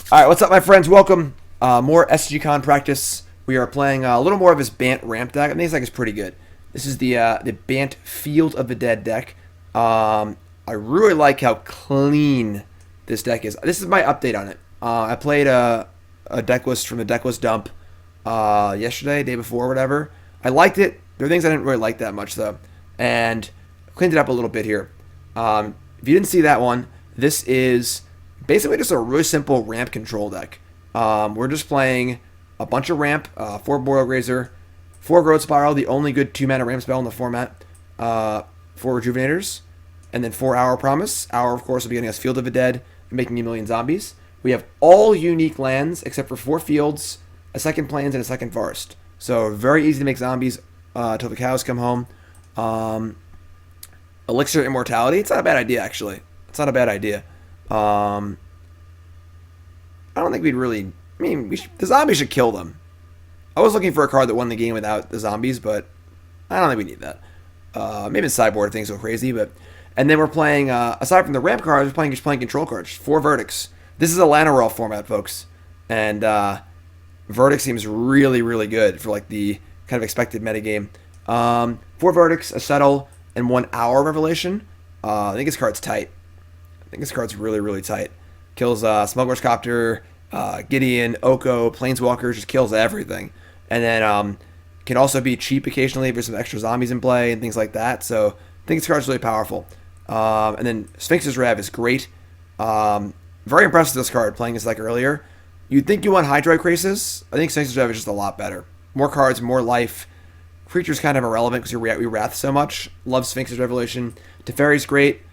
All right, what's up, my friends? Welcome. More SCGCON practice. We are playing a little more of his Bant ramp deck. I think this deck is pretty good. This is the Bant Field of the Dead deck. I really like how clean this deck is. This is my update on it. I played a deck list from the deck list dump yesterday, day before, whatever. I liked it. There are things I didn't really like that much, though. And cleaned it up a little bit here. If you didn't see that one, this is basically just a really simple ramp control deck. We're just playing a bunch of ramp, 4 Arboreal Grazer, 4 Growth Spiral, the only good 2-mana ramp spell in the format, 4 Rejuvenators, and then 4 Hour Promise. Hour, of course, will be getting us Field of the Dead and making a million zombies. We have all unique lands except for 4 fields, a second plains, and a second forest. So very easy to make zombies till the cows come home. Elixir Immortality. It's not a bad idea, actually. It's not a bad idea. I don't think we'd really... I mean, the zombies should kill them. I was looking for a card that won the game without the zombies, but I don't think we need that. Maybe in Sideboard if things go crazy, but... And then we're playing, aside from the ramp cards, we're just playing control cards. 4 verdicts. This is a Llanowar format, folks. And verdict seems really, really good for like the kind of expected metagame. 4 verdicts, a settle, and 1 hour revelation. I think this card's tight. I think this card's really, really tight. Kills Smuggler's Copter, Gideon, Oko, Planeswalkers, just kills everything. And then can also be cheap occasionally if there's some extra zombies in play and things like that. So I think this card's really powerful. And then Sphinx's Rev is great. Very impressed with this card, playing this deck earlier. You'd think you want Hydroid Crisis. I think Sphinx's Rev is just a lot better. More cards, more life. Creature's kind of irrelevant because we Wrath so much. Love Sphinx's Revelation. Teferi's great.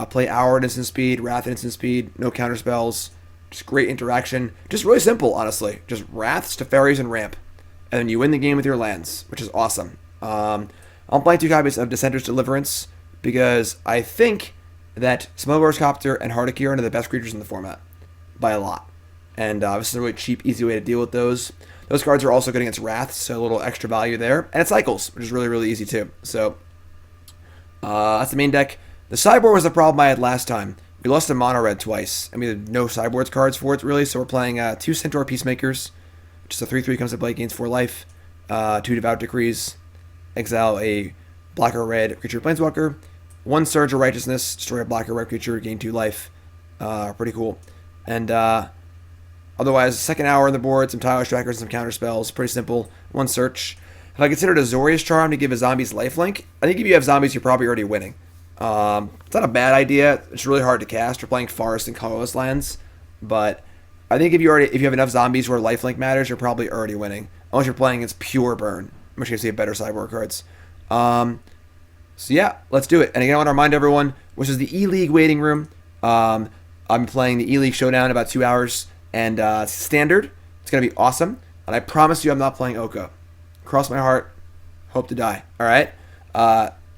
Play Hour at instant speed, Wrath at instant speed, no counter spells. Just great interaction. Just really simple, honestly. Just Wraths, Teferis, and Ramp. And then you win the game with your lands, which is awesome. I'm playing 2 copies of Dissenter's Deliverance because I think that Smuggler's Copter and Heartacheron are the best creatures in the format. By a lot. And this is a really cheap, easy way to deal with those. Those cards are also good against Wrath, so a little extra value there. And it cycles, which is really, really easy too. So, that's the main deck. The Sideboard was the problem I had last time. We lost to Mono Red twice, and we had no Sideboards cards for it, really. So we're playing 2 Centaur Peacemakers, just a 3/3 comes to play, gains 4 life. 2 Devout Decrees, exile a black or red creature Planeswalker. 1 Surge of Righteousness, destroy a black or red creature, gain 2 life. Pretty cool. And otherwise, second hour on the board, some Tile Trackers, some counter spells. Pretty simple. 1 search. If I considered a Azorius Charm to give a zombies lifelink, I think if you have zombies, you're probably already winning. It's not a bad idea. It's really hard to cast. We're playing forest and colorless lands, but I think if you have enough zombies where lifelink matters, you're probably already winning. Unless you're playing against pure burn, in which case you have better sideboard cards. So yeah, let's do it. And again, I want to remind everyone, which is the E-League waiting room. I'm playing the E-League Showdown in about 2 hours, and it's standard. It's gonna be awesome, and I promise you, I'm not playing Oko. Cross my heart. Hope to die. All right.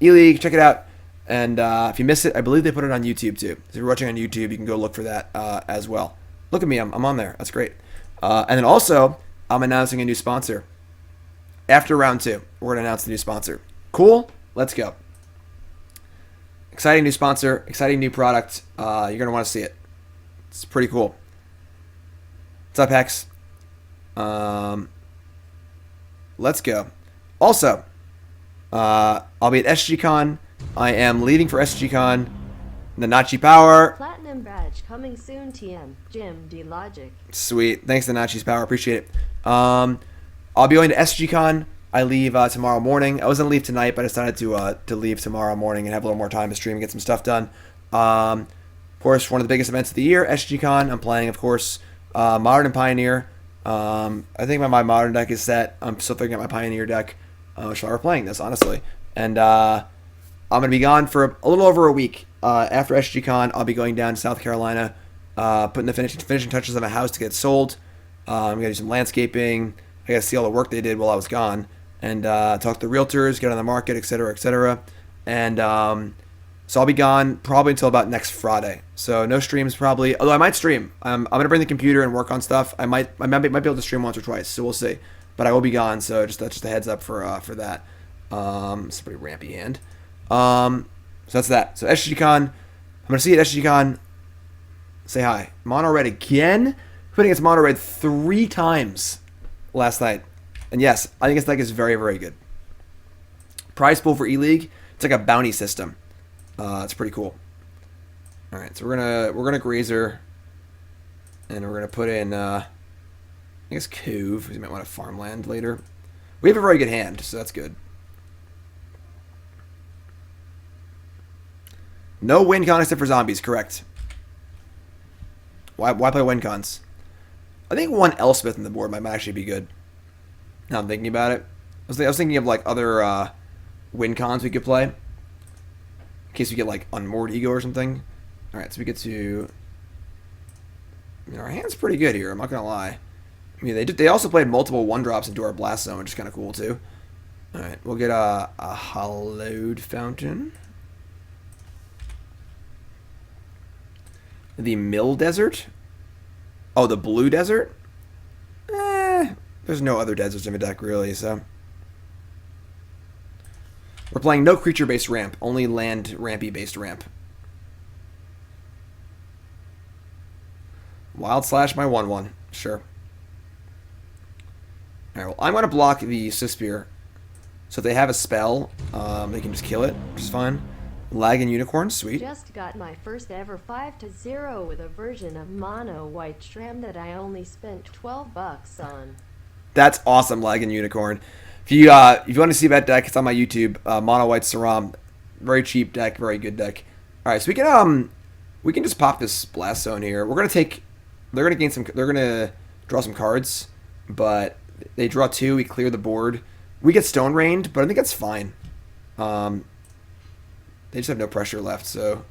E-League, check it out. And if you miss it, I believe they put it on YouTube too. If you're watching on YouTube, you can go look for that as well. Look at me, I'm on there. That's great. And then also, I'm announcing a new sponsor. After round 2, we're going to announce the new sponsor. Cool? Let's go. Exciting new sponsor, exciting new product. You're going to want to see it. It's pretty cool. What's up, Hex? Let's go. Also, I'll be at SCGCON. I am leaving for SCGCON. The Nachi Power. Platinum badge coming soon, TM. Jim, D-Logic. Sweet. Thanks to Nachi's Power. Appreciate it. I'll be going to SCGCON. I leave tomorrow morning. I was going to leave tonight, but I decided to leave tomorrow morning and have a little more time to stream and get some stuff done. Of course, one of the biggest events of the year, SCGCON. I'm playing, of course, Modern and Pioneer. I think my Modern deck is set. I'm still figuring out my Pioneer deck. Which we're playing this, honestly. And I'm going to be gone for a little over a week. After SGCon, I'll be going down to South Carolina, putting the finishing touches on my house to get it sold. I'm going to do some landscaping. I got to see all the work they did while I was gone. And talk to the realtors, get on the market, etc., etc. And so I'll be gone probably until about next Friday. So no streams probably, although I might stream. I'm going to bring the computer and work on stuff. I might be able to stream once or twice, so we'll see. But I will be gone, so that's just a heads up for that. It's a pretty rampy hand. So that's that. So SGCon, I'm going to see you at SGCon. Say hi. Mono Red again? putting its mono red 3 times last night. And yes, I think its deck is very, very good. Prize pool for E-League. It's like a bounty system. It's pretty cool. All right, so we're gonna Grazer, and we're gonna put in I guess Cove. We might want a farmland later. We have a very good hand, so that's good. No win con except for zombies, correct. Why play win cons? I think one Elspeth in the board might actually be good. Now I'm thinking about it. I was thinking of like other win cons we could play. In case we get like Unmoored Ego or something. Alright, so we get to... our hand's pretty good here, I'm not gonna lie. I mean, they also played multiple 1-drops into our Blast Zone, which is kind of cool too. Alright, we'll get a Hallowed Fountain. The Mill Desert? Oh, the Blue Desert? There's no other deserts in my deck, really, so... We're playing no creature-based ramp, only land rampy-based ramp. Wild Slash my 1/1, sure. Alright, well, I'm going to block the Suspir. So if they have a spell, they can just kill it, which is fine. Lagging Unicorn, sweet. Just got my first ever 5-0 with a version of Mono White Shram that I only spent $12 on. That's awesome, Lagging Unicorn. If you want to see that deck, it's on my YouTube. Mono White Saram, very cheap deck, very good deck. All right, so we can just pop this Blast Zone here. We're gonna take. They're gonna gain some. They're gonna draw some cards, but they draw 2. We clear the board. We get Stone Rained, but I think that's fine. They just have no pressure left, so.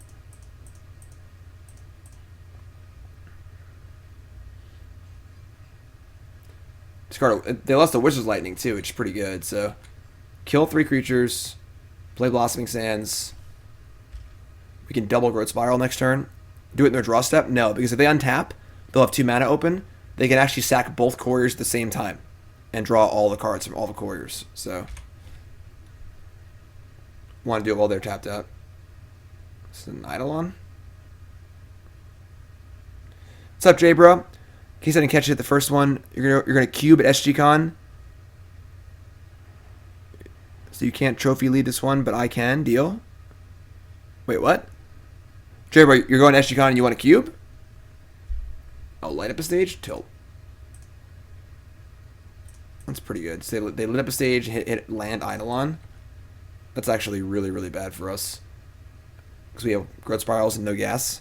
They lost the Wizard's Lightning too, which is pretty good. So, kill 3 creatures, play Blossoming Sands. We can double Growth Spiral next turn. Do it in their draw step? No, because if they untap, they'll have 2 mana open. They can actually sack both Couriers at the same time and draw all the cards from all the Couriers. So, want to do it while they're tapped out. It's an Eidolon. What's up, Jay, bro? In case I didn't catch it the first one, you're gonna cube at SGCON. So you can't trophy lead this one, but I can. Deal. Wait, what? Jay, bro, you're going to SGCON and you want a cube? Oh, light up a stage? Tilt. That's pretty good. So they lit up a stage, hit land Eidolon. That's actually really, really bad for us. Because we have Growth Spirals and no gas.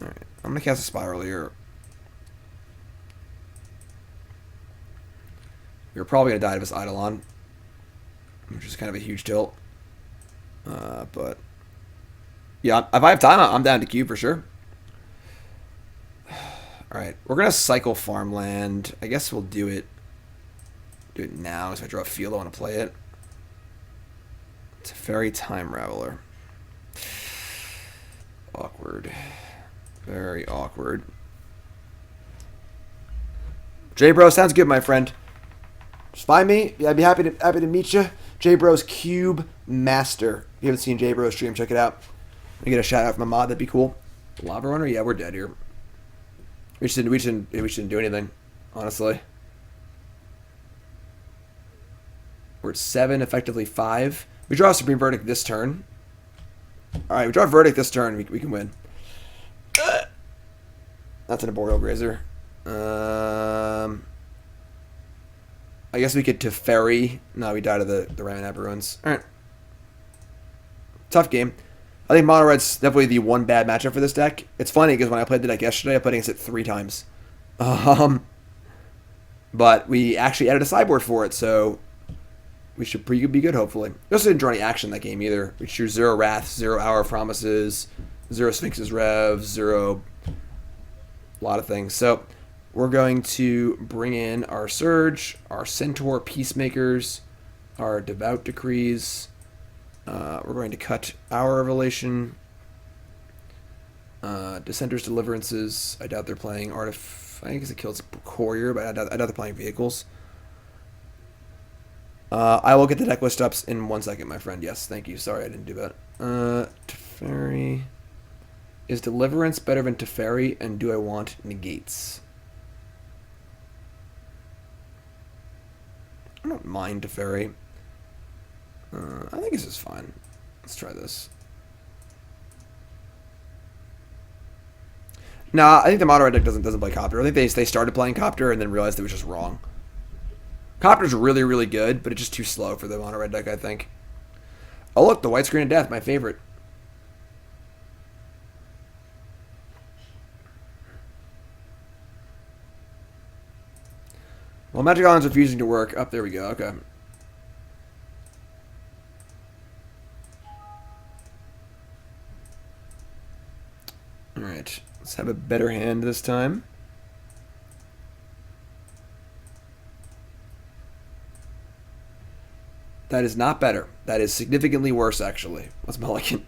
Alright, I'm going to cast a Spiral here. We're probably going to die to this Eidolon, which is kind of a huge tilt. But, yeah, if I have time, I'm down to cube for sure. Alright, we're going to cycle Farmland. I guess we'll do it now. So if I draw a field, I want to play it. Teferi Time Raveler. Awkward. Very awkward. J-Bro, sounds good, my friend. Just find me. Yeah, I'd be happy to meet you. J-Bro's Cube Master. If you haven't seen J-Bro's stream, check it out. I get a shout out from a mod, that'd be cool. Lava Runner? Yeah, we're dead here. We shouldn't do anything, honestly. We're at 7, effectively 5. We draw a Supreme Verdict this turn. Alright, we draw a Verdict this turn, we can win. That's an Arboreal Grazer. I guess we could Teferi. No, we died to the Ramanap Ruins. Alright. Tough game. I think Mono Red's definitely the one bad matchup for this deck. It's funny because when I played the deck yesterday, I played against it 3 times. But we actually added a sideboard for it, so we should be good, hopefully. We also didn't draw any action in that game either. We drew 0 Wrath, 0 Hour of Promises, 0 Sphinx's Rev, 0... a lot of things. So we're going to bring in our Surge, our Centaur Peacemakers, our Devout Decrees. We're going to cut our Revelation. Dissenter's Deliverances. I doubt they're playing I guess it kills Courier, but I doubt they're playing Vehicles. I will get the deck list up in 1 second, my friend. Yes, thank you. Sorry I didn't do that. Teferi. Is Deliverance better than Teferi, and do I want Negates? I don't mind Teferi. I think this is fine. Let's try this. Nah, I think the mono red deck doesn't play Copter. I think they started playing Copter and then realized it was just wrong. Copter's really, really good, but it's just too slow for the mono red deck, I think. Oh look, the white screen of death, my favorite. Well, Magic Island's refusing to work. Oh, there we go. Okay. Alright. Let's have a better hand this time. That is not better. That is significantly worse, actually. Let's mulligan.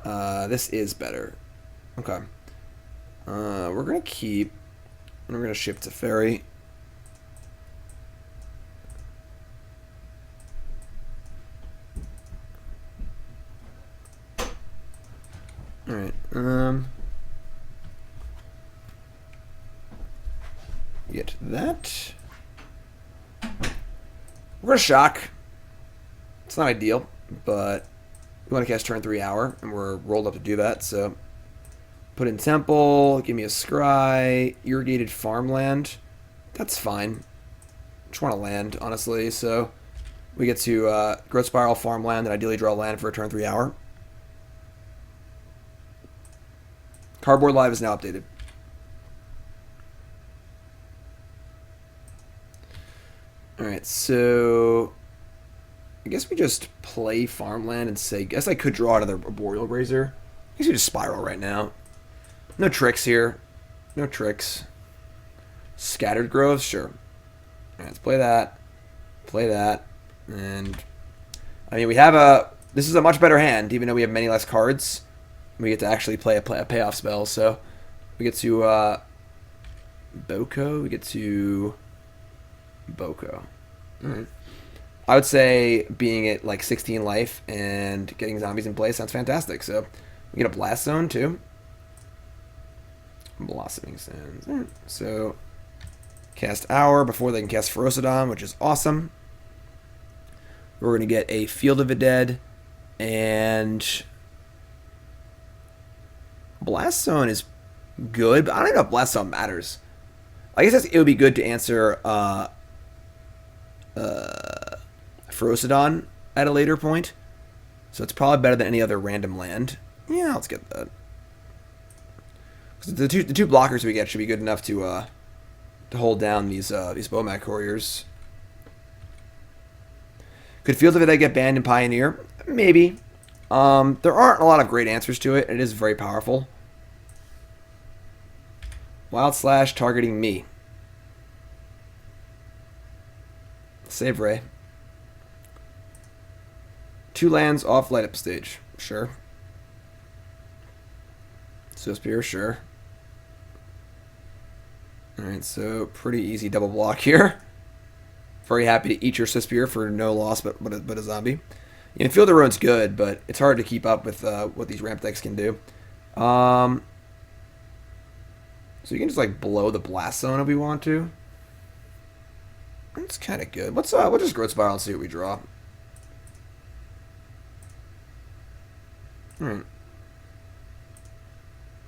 This is better. Okay. We're going to keep... And we're going to shift to Teferi. Alright, get that. We're gonna shock. It's not ideal, but we want to cast turn 3 hour, and we're rolled up to do that, so put in Temple, give me a Scry, Irrigated Farmland. That's fine. Just want to land, honestly, so we get to Growth Spiral Farmland and ideally draw land for a turn 3 hour. Cardboard Live is now updated. Alright, so I guess we just play Farmland and say, I guess I could draw another Arboreal Grazer. I guess we just Spiral right now. No tricks here. No tricks. Scattered Groves, sure. Alright, let's play that. Play that. And I mean, we have a... This is a much better hand, even though we have many less cards. We get to actually play a payoff spell, so we get to Boko. We get to Boko. Alright. I would say being at like 16 life and getting zombies in play sounds fantastic. So we get a Blast Zone too. Blossoming Sands. Right. So cast Hour before they can cast Ferocidon, which is awesome. We're going to get a Field of the Dead, and Blast Zone is good, but I don't know if Blast Zone matters. I guess it would be good to answer Ferocidon at a later point. So it's probably better than any other random land. Yeah, let's get that. The two blockers we get should be good enough to hold down these Bomac Couriers. Could Field of It get banned in Pioneer? Maybe. There aren't a lot of great answers to it. It is very powerful. Wild Slash targeting me. Save Ray. 2 lands off Light Up Stage. Sure. Spear, sure. Alright, so pretty easy double block here. Very happy to eat your Spear for no loss but a zombie. You know, Field of Ruin's good, but it's hard to keep up with what these ramp decks can do. So you can just like blow the Blast Zone if we want to. That's kind of good. We'll just Growth Spiral and see what we draw. Alright.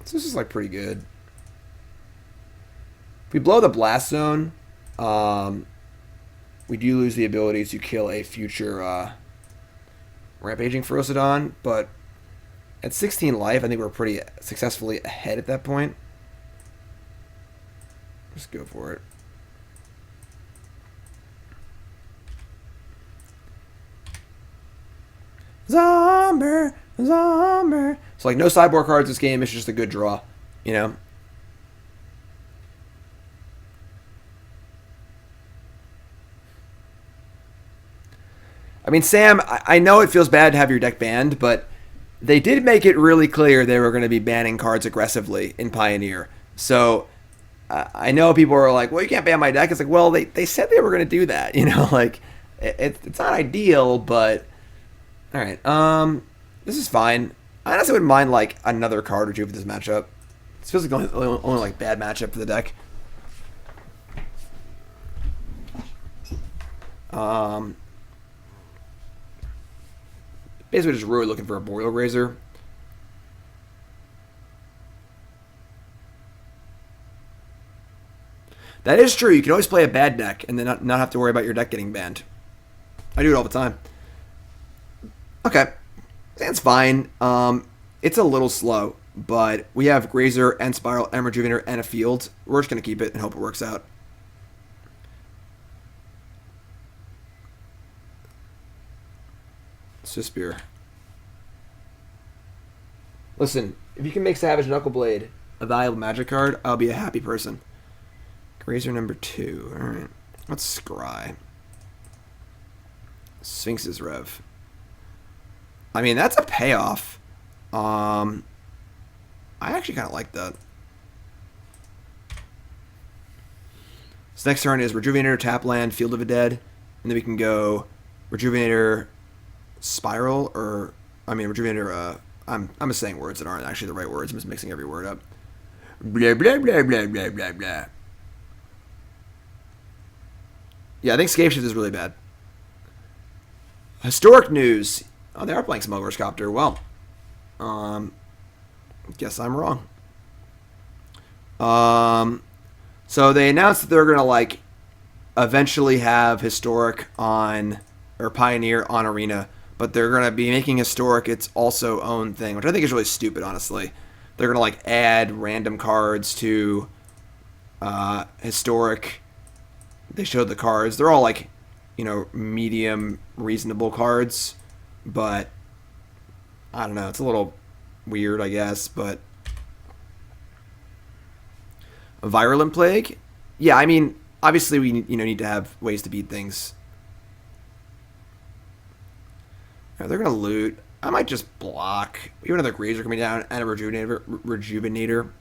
So this is like pretty good. If we blow the Blast Zone, we do lose the ability to kill a future Rampaging Ferocidon, but at 16 life, I think we're pretty successfully ahead at that point. Just go for it. Zombie! Zombie! So, like, no sideboard cards this game. It's just a good draw, you know? I mean, Sam, I know it feels bad to have your deck banned, but they did make it really clear they were going to be banning cards aggressively in Pioneer. So, I know people are like, well, you can't ban my deck. It's like, well, they said they were going to do that, you know? Like, it's not ideal, but... Alright, this is fine. I honestly wouldn't mind, like, another card or two for this matchup. This feels like only like, bad matchup for the deck. Um, basically just really looking for a Arboreal Grazer. That is true. You can always play a bad deck and then not have to worry about your deck getting banned. I do it all the time. Okay. That's fine. It's a little slow, but we have Grazer and Spiral and Rejuvenator and a field. We're just going to keep it and hope it works out. Spear. Listen, if you can make Savage Knuckleblade a valuable magic card, I'll be a happy person. Grazer number 2. Alright. Let's scry. Sphinx's Rev. I mean, that's a payoff. I actually kind of like that. So next turn is Rejuvenator, tap land, Field of the Dead. And then we can go Rejuvenator, Spiral, or... I mean, Rejuvenator, I'm just saying words that aren't actually the right words. I'm just mixing every word up. Blah, blah, blah, blah, blah, blah, blah. Yeah, I think Scave Shift is really bad. Historic news. Oh, they are playing Smuggler's Copter. Well, guess I'm wrong. So they announced that they're going to, like, eventually have Historic on, or Pioneer on Arena, but they're going to be making Historic its also own thing, which I think is really stupid, honestly. They're going to, like, add random cards to Historic. They showed the cards. They're all, like, you know, medium, reasonable cards, but I don't know. It's a little weird, I guess, but a Virulent Plague? Yeah, I mean, obviously we need to have ways to beat things. They're going to loot. I might just block. We have another Grazer coming down and a Rejuvenator.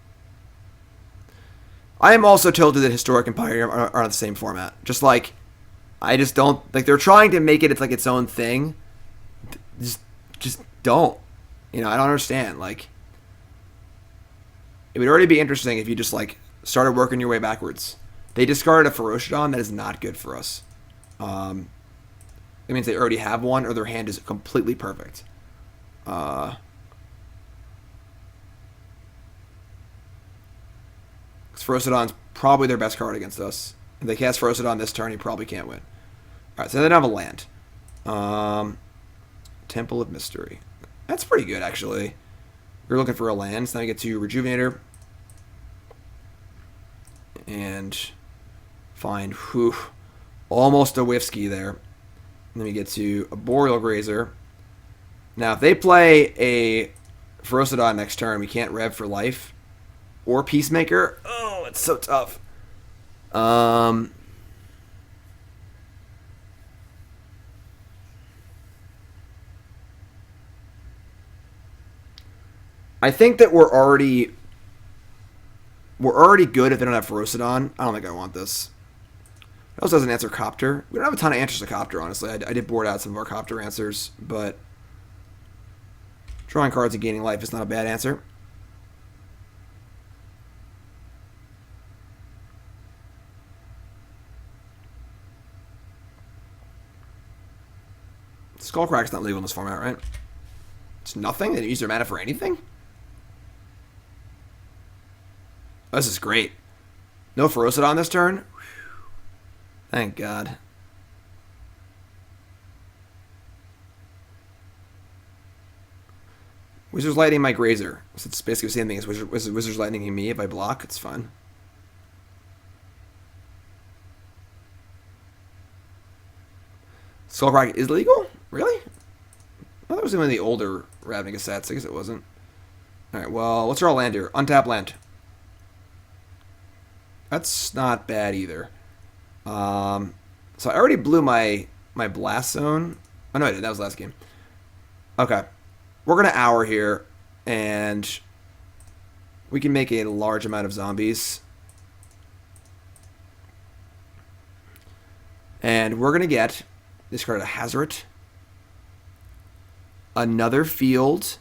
I am also tilted that Historic and Pioneer are on the same format. Just like, I just don't, like, they're trying to make it, it's like its own thing. Just don't. You know, I don't understand. Like, it would already be interesting if you just, like, started working your way backwards. They discarded a Ferocidon. That is not good for us. It means they already have one, or their hand is completely perfect. Ferocidon's probably their best card against us. If they cast Ferocidon this turn, he probably can't win. Alright, so they don't have a land. Temple of Mystery. That's pretty good, actually. We're looking for a land, so now we get to Rejuvenator. And find, almost a Whiffsky there. And then we get to Arboreal Grazer. Now, if they play a Ferocidon next turn, we can't Rev for life. Or Peacemaker. Oh, it's so tough. I think that we're already good if they don't have Ferocidon. I don't think I want this. It also doesn't answer Copter. We don't have a ton of answers to Copter, honestly. I did board out some of our Copter answers, but drawing cards and gaining life is not a bad answer. Skullcrack's not legal in this format, right? It's nothing? They didn't use their mana for anything? Oh, this is great. No Ferocidon this turn? Whew. Thank God. Wizard's Lightning my Grazer. So it's basically the same thing as Wizard's Lightning me. If I block, it's fine. Skullcrack is legal? Really? I thought it was one of the older Ravnica sets. I guess it wasn't. Alright, well, let's draw a land here. Untap land. That's not bad either. So I already blew my Blast Zone. Oh, no, I did. That was last game. Okay. We're going to Hour here, and we can make a large amount of zombies. And we're going to get, discard a Hazoret, another field,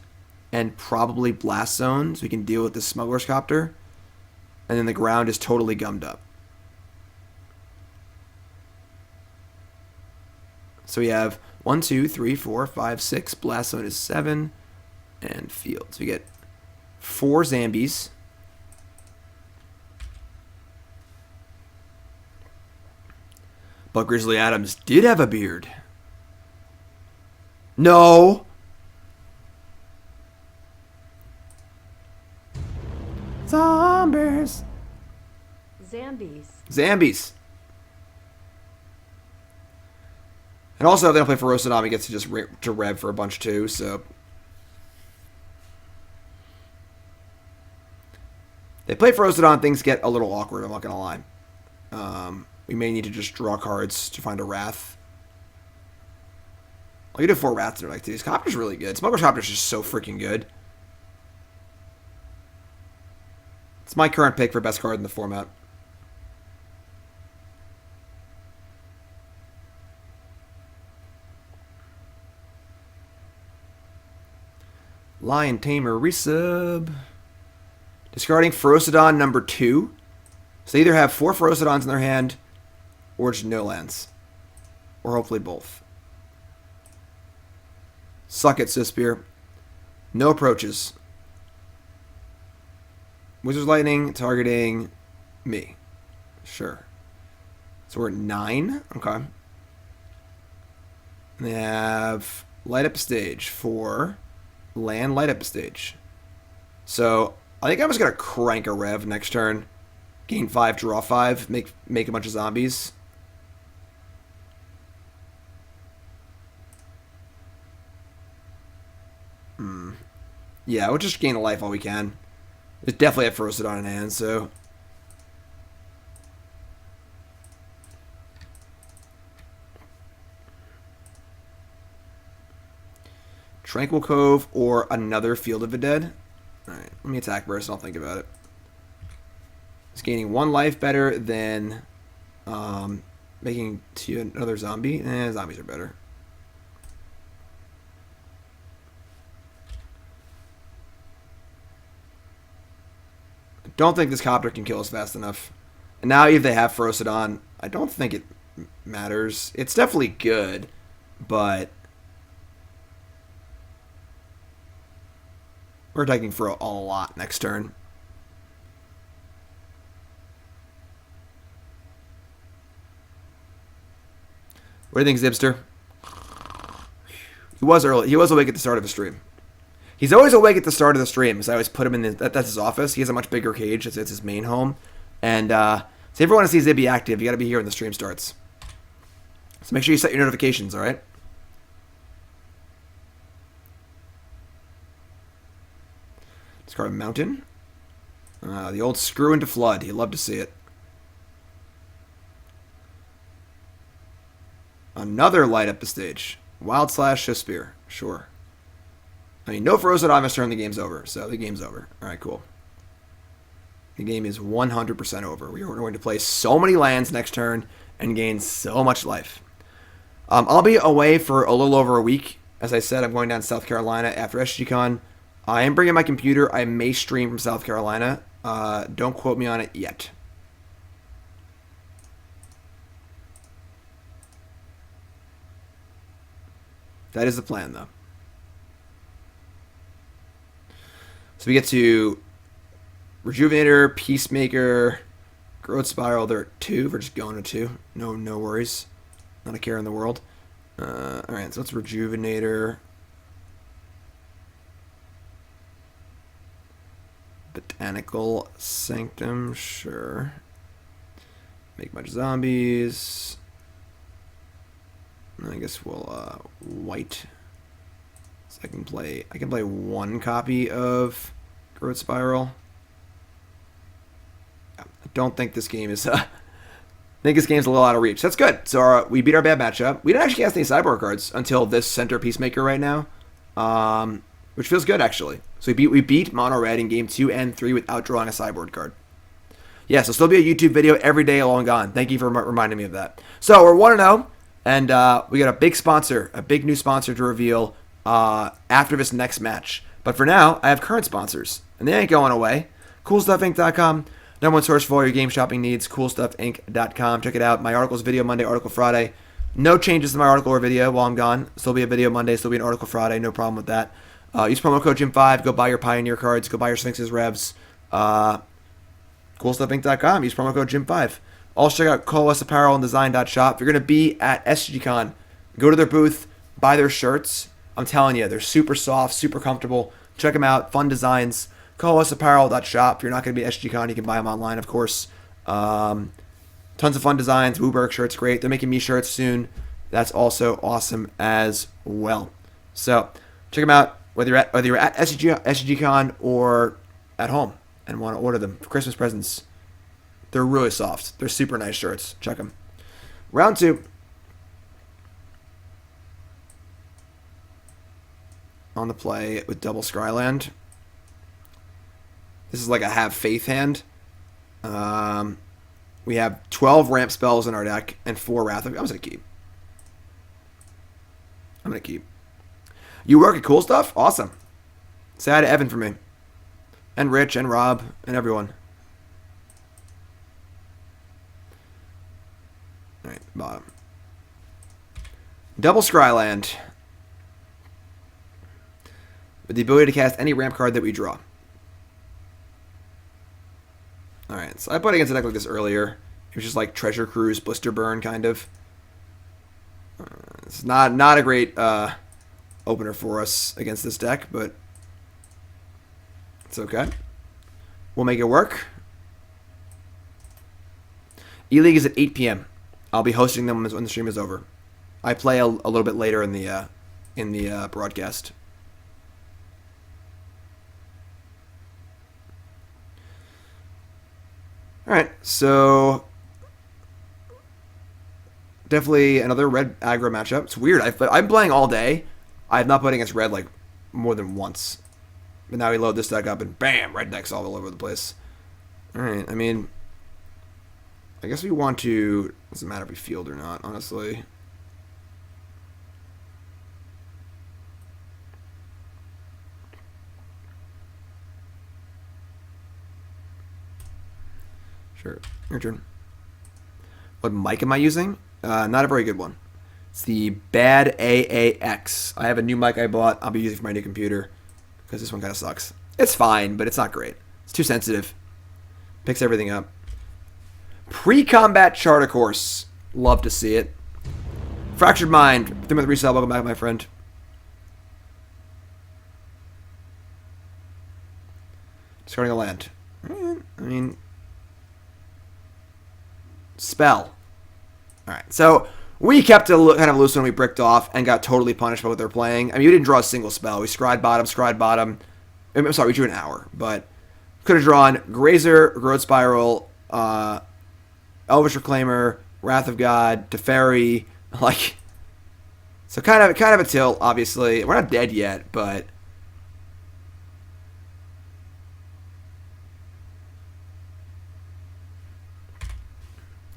and probably Blast Zone, so we can deal with the Smuggler's Copter. And then the ground is totally gummed up. So we have 1, 2, 3, 4, 5, 6. Blast Zone is 7. And Field. So we get 4 Zambies. But Grizzly Adams did have a beard. No. Zombies. Zambies. And also, if they don't play for Rosadam, he gets to just to rev for a bunch too, so. They play for Rosadam, things get a little awkward, I'm not going to lie. We may need to just draw cards to find a Wrath. I'll get 4 Wraths in like these. Copter's really good. Smuggler's Copter's just so freaking good. It's my current pick for best card in the format. Lion Tamer resub. Discarding Ferocidon number 2. So they either have 4 Ferocidons in their hand or just no lands. Or hopefully both. Suck it, Sispir. No approaches. Wizard's Lightning targeting me. Sure. So we're at 9. Okay. And they have Light Up Stage for land, Light Up Stage. So I think I'm just going to crank a Rev next turn. Gain 5, draw 5, make a bunch of zombies. Yeah, we'll just gain a life all we can. There's definitely a Ferocidon in hand, so. Tranquil Cove or another Field of the Dead. Alright, let me attack first and I'll think about it. It's gaining 1 life better than making to another zombie. Zombies are better. Don't think this Copter can kill us fast enough. And now if they have Ferocidon, I don't think it matters. It's definitely good, but we're attacking for a lot next turn. What do you think, Zibster? He was early. He was awake at the start of the stream. He's always awake at the start of the stream, so I always put him in that's his office. He has a much bigger cage. It's his main home. And so if you want to see Zibby active, you got to be here when the stream starts. So make sure you set your notifications, all right? Discard Mountain. The old Screw into Flood. You'd love to see it. Another Light Up the Stage. Wild Slash Shispir. Sure. I mean, no Frozen on this turn, the game's over. So the game's over. All right, cool. The game is 100% over. We are going to play so many lands next turn and gain so much life. I'll be away for a little over a week. As I said, I'm going down to South Carolina after SCGCON. I am bringing my computer. I may stream from South Carolina. Don't quote me on it yet. That is the plan, though. So we get to Rejuvenator, Peacemaker, Growth Spiral. They're at 2. We're just going to 2. No worries. Not a care in the world. Alright, so let's Rejuvenator. Botanical Sanctum, sure. Make much zombies. I guess we'll white. So I can play 1 copy of Growth Spiral. I don't think this game is I think this game's a little out of reach. That's good. So we beat our bad matchup. We didn't actually cast any sideboard cards until this center Peacemaker right now. Which feels good actually. So we beat Mono Red in game 2 and 3 without drawing a sideboard card. Yeah, so still be a YouTube video every day along gone. Thank you for reminding me of that. So we're 1-0. And we got a big sponsor, a big new sponsor to reveal after this next match. But for now, I have current sponsors, and they ain't going away. CoolStuffInc.com, #1 source for all your game shopping needs. CoolStuffInc.com. Check it out. My articles video Monday, article Friday. No changes to my article or video while I'm gone. Still be a video Monday, still be an article Friday, no problem with that. Use promo code Jim5, go buy your Pioneer cards, go buy your Sphinx's Revs. CoolStuffInc.com, use promo code Jim5. Also check out Coalesce Apparel and Design.shop. If you're going to be at SCGCON, go to their booth, buy their shirts. I'm telling you, they're super soft, super comfortable. Check them out, fun designs. CoalesceApparel.shop. If you're not going to be at SCGCON, you can buy them online, of course. Tons of fun designs. Wooberg shirt's great. They're making me shirts soon. That's also awesome as well. So check them out, whether you're at SCGCon or at home and want to order them for Christmas presents. They're really soft. They're super nice shirts. Check them. Round 2. On the play with double Scryland. This is like a have faith hand. We have 12 ramp spells in our deck and 4 Wrath of... I'm just going to keep. I'm going to keep. You work at Cool Stuff? Awesome. Say hi to Evan for me. And Rich and Rob and everyone. Alright, bottom. Double Scryland. With the ability to cast any ramp card that we draw. Alright, so I played against a deck like this earlier. It was just like Treasure Cruise, Blister Burn, kind of. It's not a great opener for us against this deck, but it's okay. We'll make it work. E-League is at 8 p.m. I'll be hosting them when the stream is over. I play a little bit later in the broadcast. All right, so definitely another red aggro matchup. It's weird. I'm playing all day. I have not played against red like more than once. But now we load this deck up and bam, red deck's all over the place. All right, I mean, I guess we want to... Doesn't matter if we field or not, honestly. Sure, your turn. What mic am I using? Not a very good one. It's the Bad AAX. I have a new mic I bought. I'll be using for my new computer because this one kind of sucks. It's fine, but it's not great. It's too sensitive. Picks everything up. Pre-combat charter course. Love to see it. Fractured Mind. 3-month resale. Welcome back, my friend. Discarding a land. I mean... Spell. Alright, so we kept it kind of loose when we bricked off and got totally punished by what they're playing. I mean, we didn't draw a single spell. We scryed bottom. I'm sorry, we drew an hour, but could have drawn Grazer, Growth Spiral, Elvish Reclaimer, Wrath of God, Teferi, like... So kind of a tilt, obviously. We're not dead yet, but...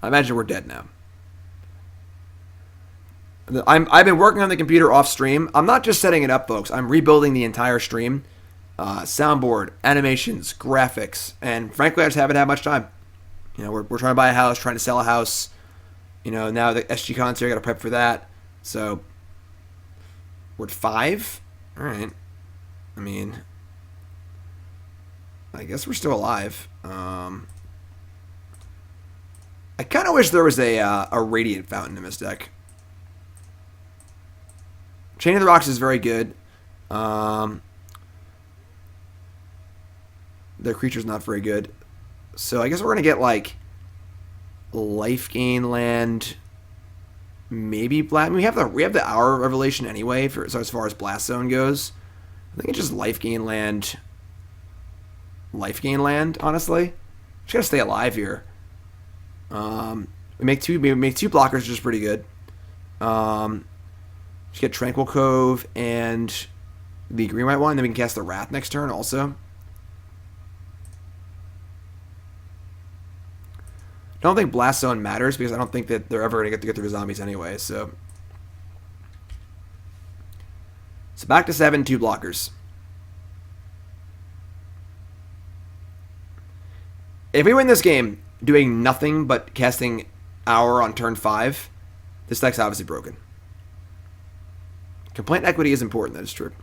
I imagine we're dead now. I've been working on the computer off stream. I'm not just setting it up, folks. I'm rebuilding the entire stream. Soundboard, animations, graphics, and frankly, I just haven't had much time. You know, we're trying to buy a house, trying to sell a house. You know, now the SGCON's here, I got to prep for that. So, we're at 5? Alright. I mean, I guess we're still alive. I kind of wish there was a Radiant Fountain in this deck. Chain of the Rocks is very good. Their creature's not very good. So I guess we're going to get, like, life gain land. Maybe Blast. We have the Hour Revelation anyway, so as far as Blast Zone goes. I think it's just life gain land. Life gain land, honestly. Just got to stay alive here. We make two blockers, which is pretty good. Just get Tranquil Cove and the green-white one, then we can cast the Wrath next turn also. I don't think Blast Zone matters because I don't think that they're ever going to get through zombies anyway, so... So back to 7, 2 blockers. If we win this game doing nothing but casting Hour on turn 5, This deck's obviously broken. Complaint equity is important, that is true.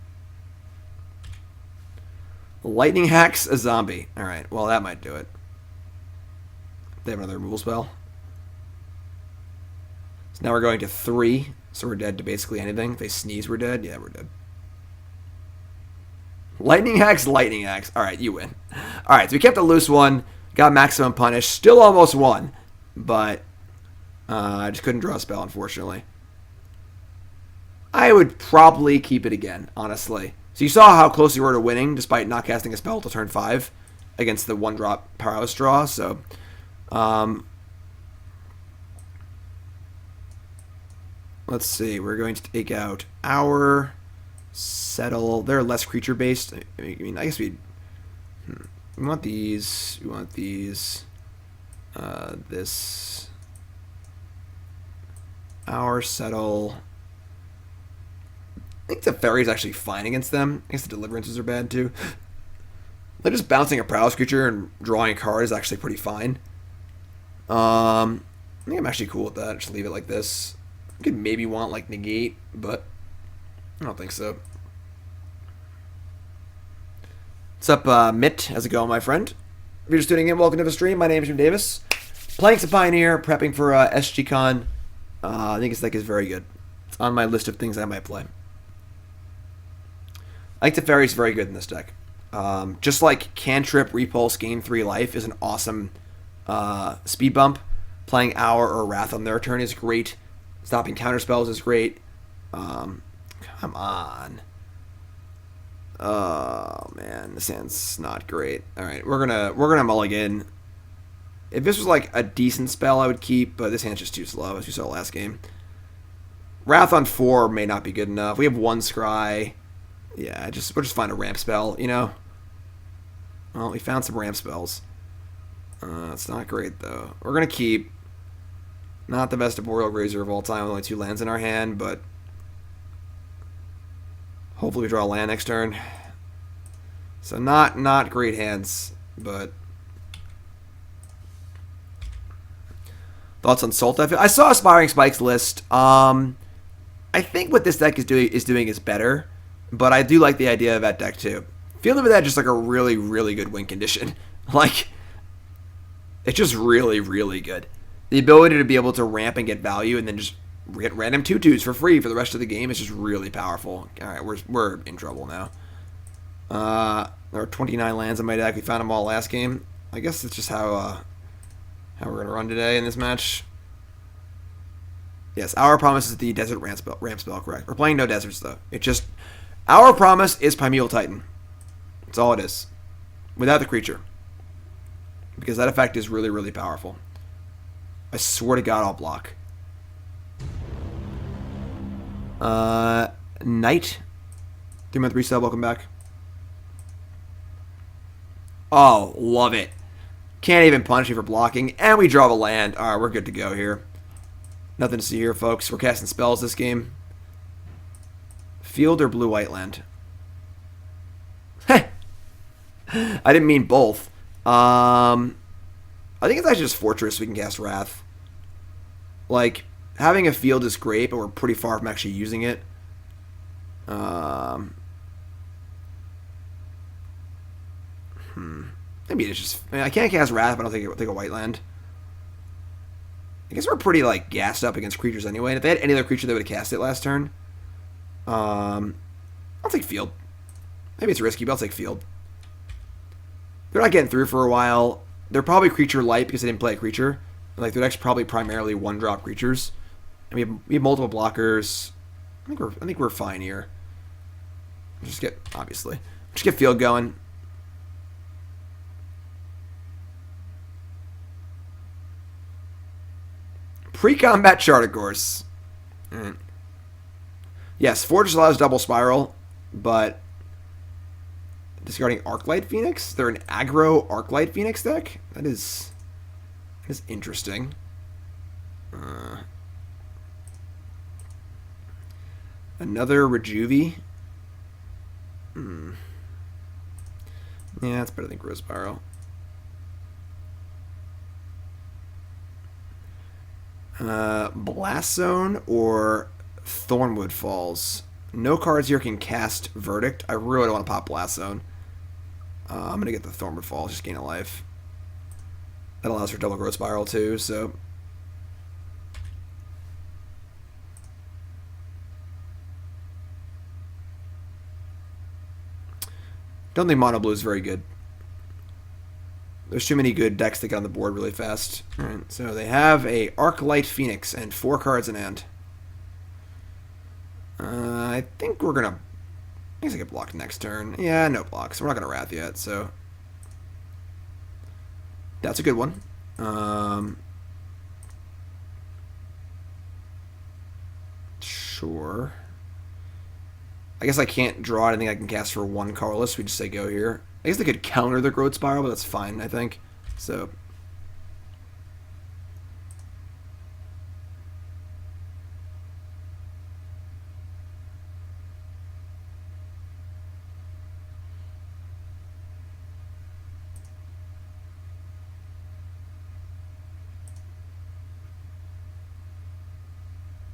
Lightning hacks a zombie. Alright, well that might do it. They have another removal spell. So now we're going to 3, so we're dead to basically anything. If they sneeze, we're dead. Yeah, we're dead. Lightning hacks, lightning hacks. Alright, you win. Alright, so we kept a loose one. Got maximum punish. Still almost won. But I just couldn't draw a spell, unfortunately. I would probably keep it again, honestly. So you saw how close you were to winning, despite not casting a spell till turn 5 against the 1-drop Powerhouse draw. So, let's see. We're going to take out our Settle. They're less creature-based. I mean, I guess we want these. We want these. This. Our Settle. I think Teferi is actually fine against them. I guess the Deliverances are bad too. They're just bouncing a Prowess creature and drawing a card is actually pretty fine. I think I'm actually cool with that. Just leave it like this. I could maybe want like Negate, but I don't think so. What's up, Mitt? How's it going, my friend? If you're just tuning in, welcome to the stream. My name is Jim Davis. Playing some Pioneer, prepping for SCGCON. I think this deck is very good. It's on my list of things I might play. I think Teferi is very good in this deck. Just like Cantrip, Repulse, gain 3 life is an awesome speed bump. Playing Hour or Wrath on their turn is great. Stopping counterspells is great. Come on. Oh man, this hand's not great. All right, we're gonna mulligan. If this was like a decent spell, I would keep, but this hand's just too slow, as you saw last game. Wrath on 4 may not be good enough. We have 1 Scry. Yeah, we'll just find a ramp spell, you know? Well, we found some ramp spells. It's not great, though. We're going to keep. Not the best Arboreal Grazer of all time with only 2 lands in our hand, but hopefully we draw a land next turn. So not great hands, but thoughts on Salt? I saw Aspiring Spike's list. I think what this deck is doing is better. But I do like the idea of that deck too. Field of Dead just like a really, really good win condition. Like, it's just really, really good. The ability to be able to ramp and get value and then just get random 2/2s for free for the rest of the game is just really powerful. All right, we're in trouble now. There are 29 lands in my deck. We found them all last game. I guess it's just how we're gonna run today in this match. Yes, Our Promise is the desert ramp spell, correct? We're playing no deserts though. It just Our Promise is Primeval Titan. That's all it is. Without the creature. Because that effect is really, really powerful. I swear to God I'll block. Knight. 3-month resale, welcome back. Oh, love it. Can't even punish me for blocking. And we draw the land. Alright, we're good to go here. Nothing to see here, folks. We're casting spells this game. Field or blue-white land? Heh! I didn't mean both. I think it's actually just Fortress we can cast Wrath. Like, having a field is great, but we're pretty far from actually using it. Maybe it's just... I mean, I can't cast Wrath, but I'll take a white land. I guess we're pretty, like, gassed up against creatures anyway. And if they had any other creature, they would have cast it last turn. I'll take Field. Maybe it's risky, but I'll take Field. They're not getting through for a while. They're probably creature light because they didn't play a creature. Like, their deck's probably primarily 1-drop creatures. And we have multiple blockers. I think we're fine here. Just get Field going. Pre-combat Chart, of course. Yes, Fortress allows double spiral, but discarding Arclight Phoenix? They're an aggro Arclight Phoenix deck? That is interesting. Another Rejuve. Yeah, it's better than Growth Spiral. Blast Zone or Thornwood Falls. No cards here can cast Verdict. I really don't want to pop Blast Zone. I'm going to get the Thornwood Falls, just gain a life. That allows for double growth spiral too, so. Don't think mono blue is very good. There's too many good decks that get on the board really fast. Alright, so they have a Arclight Phoenix and 4 cards in hand. I think we're gonna. I guess I get blocked next turn. Yeah, no blocks. We're not gonna Wrath yet, so that's a good one. Sure. I guess I can't draw anything I can cast for 1 colorless. We just say go here. I guess they could counter the growth spiral, but that's fine, I think. So.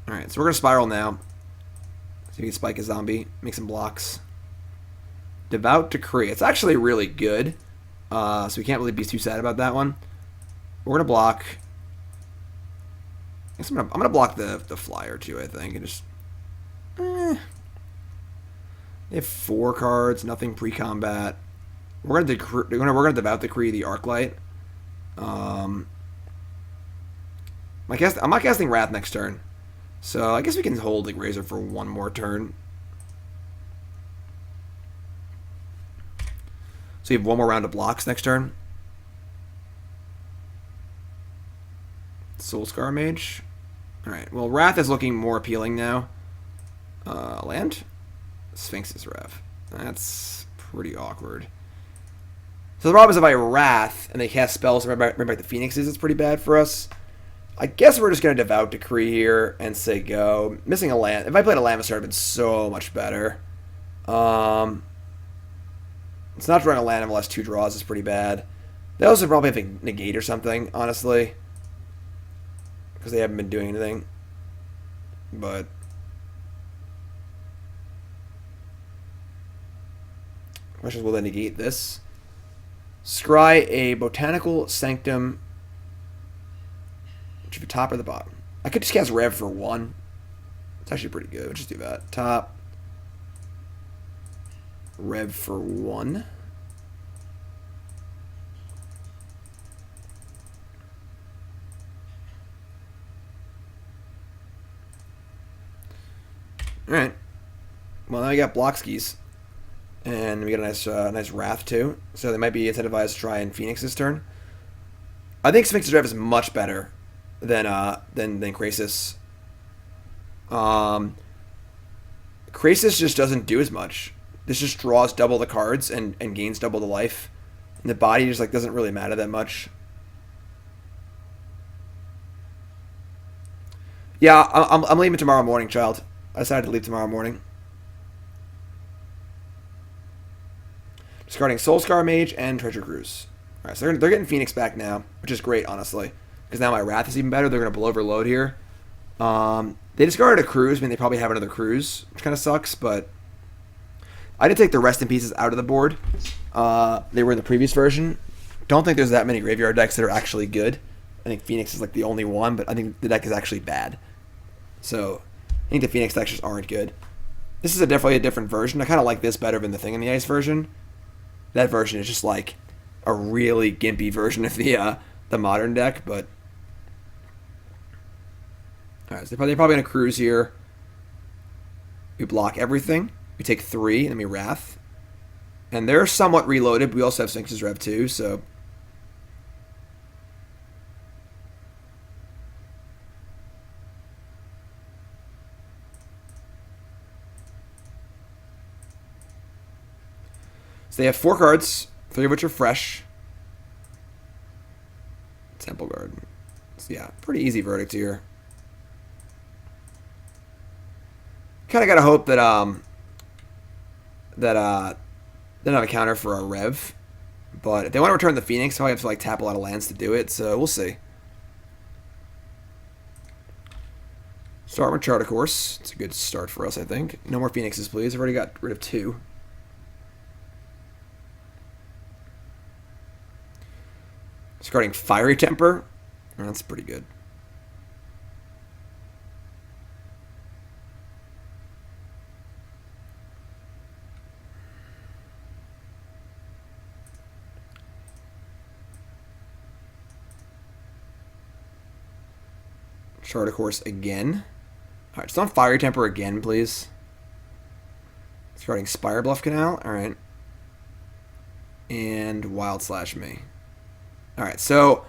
Alright, so we're going to spiral now. So you can spike a zombie, make some blocks. Devout Decree. It's actually really good. So we can't really be too sad about that one. We're going to block. I guess I'm gonna block the flyer too, I think. And just. They have 4 cards, nothing pre-combat. We're gonna Devout Decree the Arclight. I'm not casting Wrath next turn. So I guess we can hold the Grazer for 1 more turn. So you have 1 more round of blocks next turn. Soulscar Mage. Alright, well Wrath is looking more appealing now. Land? Sphinx is Rev. That's pretty awkward. So the problem is if I Wrath and they cast spells and bring back the Phoenixes, it's pretty bad for us. I guess we're just going to Devout Decree here and say go. Missing a land. If I played a land, it would have been so much better. It's not drawing a land unless 2 draws is pretty bad. They also probably have a Negate or something, honestly. Because they haven't been doing anything. But. Question is, will they negate this? Scry a Botanical Sanctum. Should be top or the bottom. I could just cast Rev for 1. It's actually pretty good. We'll just do that. Top. Rev for 1. Alright. Well, now we got block skis. And we got a nice Wrath too. So they might be incentivized to try and Phoenix this turn. I think Sphinx's Rev is much better than Krasis. Krasis just doesn't do as much. This just draws double the cards and gains double the life. And the body just doesn't really matter that much. Yeah, I'm leaving tomorrow morning, child. I decided to leave tomorrow morning. Discarding Soulscar Mage and Treasure Cruise. Alright, so they're getting Phoenix back now, which is great, honestly. Because now my Wrath is even better. They're going to blow overload here. They discarded a Cruise. I mean, they probably have another Cruise, which kind of sucks, but I did take the Rest in Pieces out of the board. They were in the previous version. Don't think there's that many graveyard decks that are actually good. I think Phoenix is like the only one, but I think the deck is actually bad. So I think the Phoenix decks just aren't good. This is definitely a different version. I kind of like this better than the Thing in the Ice version. That version is just like a really gimpy version of the modern deck, but alright, so they're probably gonna Cruise here. We block everything. We take 3, and then we Wrath. And they're somewhat reloaded, but we also have Sphinx's Rev too, so so they have 4 cards, 3 of which are fresh. Temple Guard. So yeah, pretty easy verdict here. Kind of gotta hope that they don't have a counter for our Rev, but if they want to return the Phoenix, I have to like tap a lot of lands to do it. So we'll see. Start with Chart, of course. It's a good start for us, I think. No more Phoenixes, please. I've already got rid of 2. Discarding Fiery Temper. Oh, that's pretty good. Chart, of course, again. Alright, just on Fiery Temper again, please. Discarding Spire Bluff Canal. Alright. And Wild Slash me. Alright, so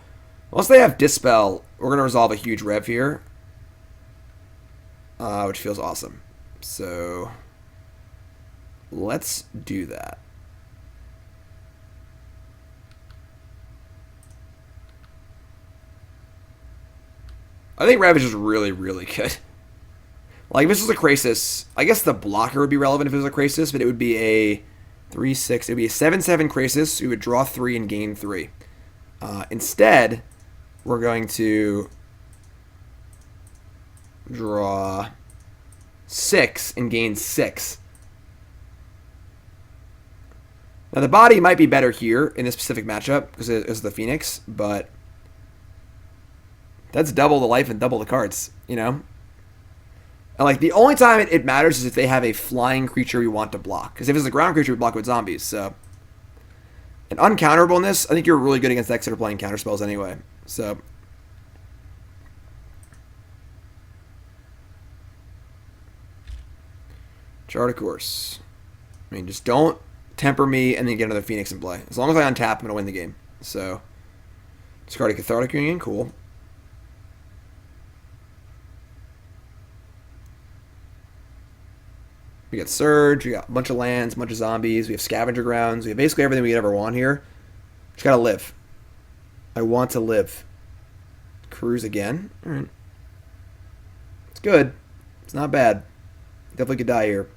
once they have Dispel, we're going to resolve a huge rev here. Which feels awesome. So let's do that. I think Ravage is really, really good. Like, if this was a Krasis, I guess the blocker would be relevant if it was a Krasis, but it would be a 3-6. It would be a 7-7 Krasis. We would draw 3 and gain 3. Instead, we're going to draw 6 and gain 6. Now, the body might be better here in this specific matchup because it is the Phoenix, but that's double the life and double the cards, you know? And, like, the only time it matters is if they have a flying creature we want to block. Because if it's a ground creature, we block it with zombies, so. And uncounterableness, I think you're really good against decks that are playing counterspells anyway. So. Chart, of course. I mean, just don't temper me and then get another Phoenix in play. As long as I untap, I'm going to win the game. So. Discard a Cathartic Union, cool. We got Surge, we got a bunch of lands, a bunch of zombies, we have Scavenger Grounds, we have basically everything we could ever want here. Just gotta live. I want to live. Cruise again. Alright. It's good. It's not bad. Definitely could die here.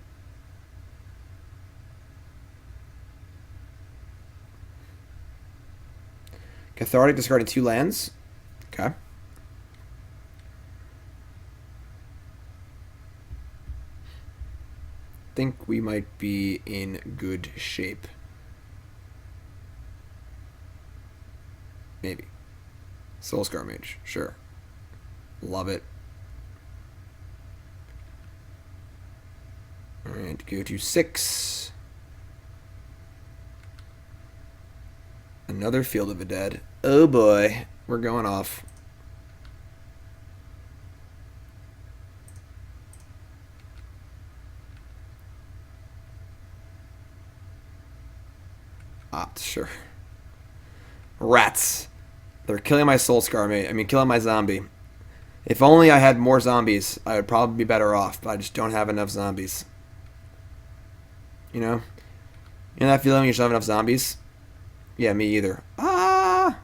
Cathartic, discarding 2 lands. Okay. Think we might be in good shape. Maybe. Soulscar Mage, sure. Love it. Alright, go to 6. Another Field of the Dead. Oh boy, we're going off. Opt, sure. Rats. They're killing my Soulscar mate. I mean, killing my zombie. If only I had more zombies, I would probably be better off, but I just don't have enough zombies. You know? You know that feeling when you just don't have enough zombies? Yeah, me either. Ah!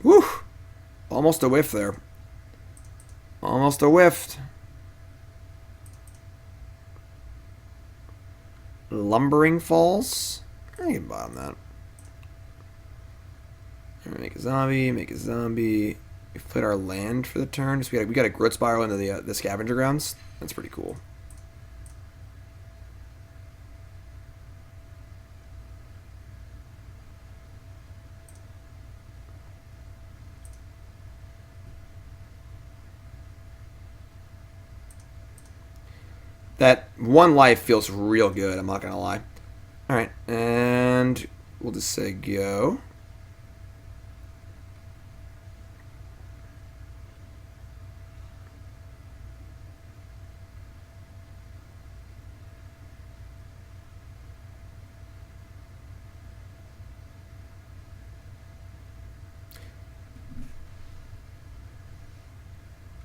Whew! Almost a whiff there. Almost a whiffed. Lumbering Falls. I can bottom that. Make a zombie. Make a zombie. We've played our land for the turn. So we got a Growth Spiral into the Scavenger Grounds. That's pretty cool. That 1 life feels real good, I'm not going to lie. Alright, and we'll just say go.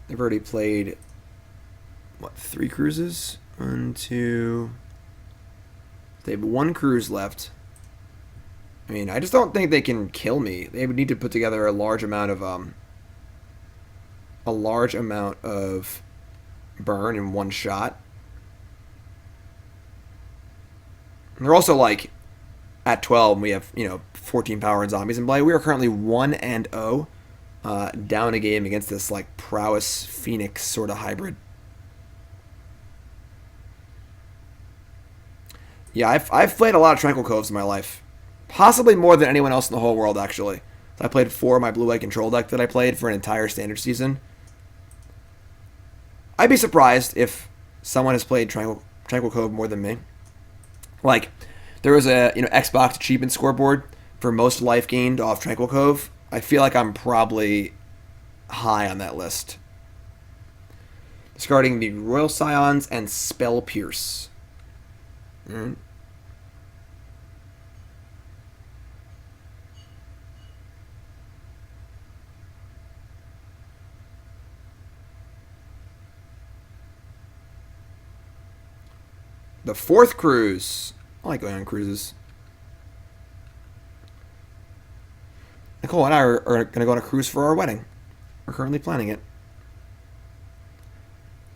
They've already played, what, 3 cruises? 1, 2. They have 1 cruise left. I mean, I just don't think they can kill me. They would need to put together a large amount of burn in 1 shot. And they're also like at 12, we have, 14 power and zombies in play. We are currently 1-0, down a game against this, like, Prowess-Phoenix sort of hybrid. Yeah, I've played a lot of Tranquil Coves in my life. Possibly more than anyone else in the whole world, actually. I played 4 of my blue-white control deck that I played for an entire standard season. I'd be surprised if someone has played Tranquil Cove more than me. Like, there was a Xbox achievement scoreboard for most life gained off Tranquil Cove. I feel like I'm probably high on that list. Discarding the Royal Scions and Spell Pierce. Mm-hmm. The 4th cruise. I like going on cruises. Nicole and I are going to go on a cruise for our wedding. We're currently planning it.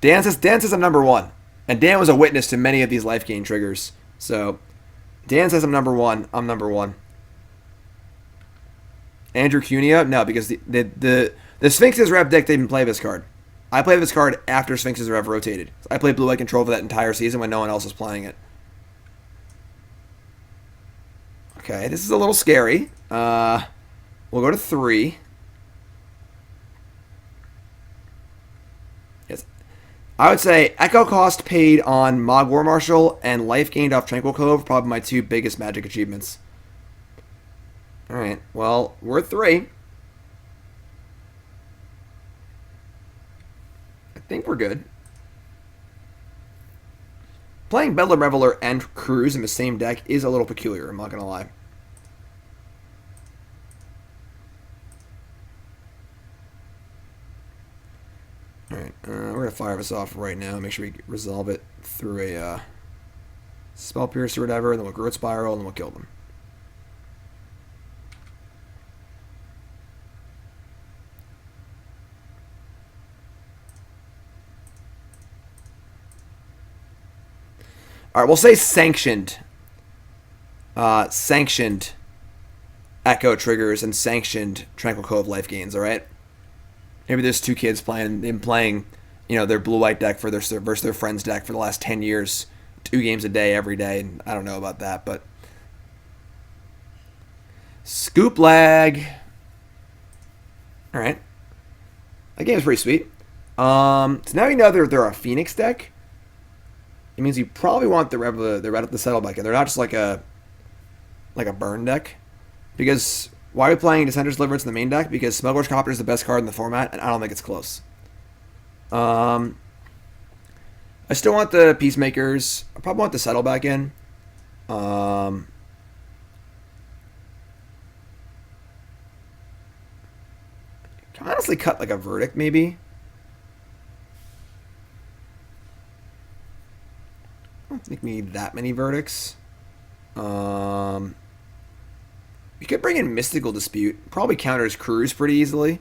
Dan says I'm number 1. And Dan was a witness to many of these life gain triggers. So, Dan says I'm number 1. I'm number 1. Andrew Cunha? No, because the Sphinx's Rev deck didn't play this card. I played this card after Sphinx's Rev rotated. I played blue-white control for that entire season when no one else was playing it. Okay, this is a little scary. We'll go to 3. Yes. I would say Echo Cost paid on Mog War Marshal and Life gained off Tranquil Cove, probably my 2 biggest Magic achievements. Alright, well, we're 3. I think we're good. Playing Bedlam Raveler and Cruise in the same deck is a little peculiar, I'm not going to lie. Alright, we're going to fire this off right now, make sure we resolve it through a Spell Pierce or whatever, then we'll Growth Spiral, and then we'll kill them. Alright, we'll say sanctioned. Sanctioned Echo triggers and sanctioned Tranquil Cove life gains, alright? Maybe there's 2 kids playing their blue-white deck versus their friend's deck for the last 10 years. 2 games a day, every day. And I don't know about that, but... Scoop lag. Alright. That game's pretty sweet. So now you know they're a Phoenix deck. It means you probably want the Settle back in. They're not just like a burn deck. Because why are we playing Dissenter's Deliverance in the main deck? Because Smuggler's Copter is the best card in the format, and I don't think it's close. I still want the Peacemakers. I probably want the Settle back in. Can I honestly cut like a Verdict, maybe? I don't think we need that many Verdicts. We could bring in Mystical Dispute. Probably counters Cruise pretty easily.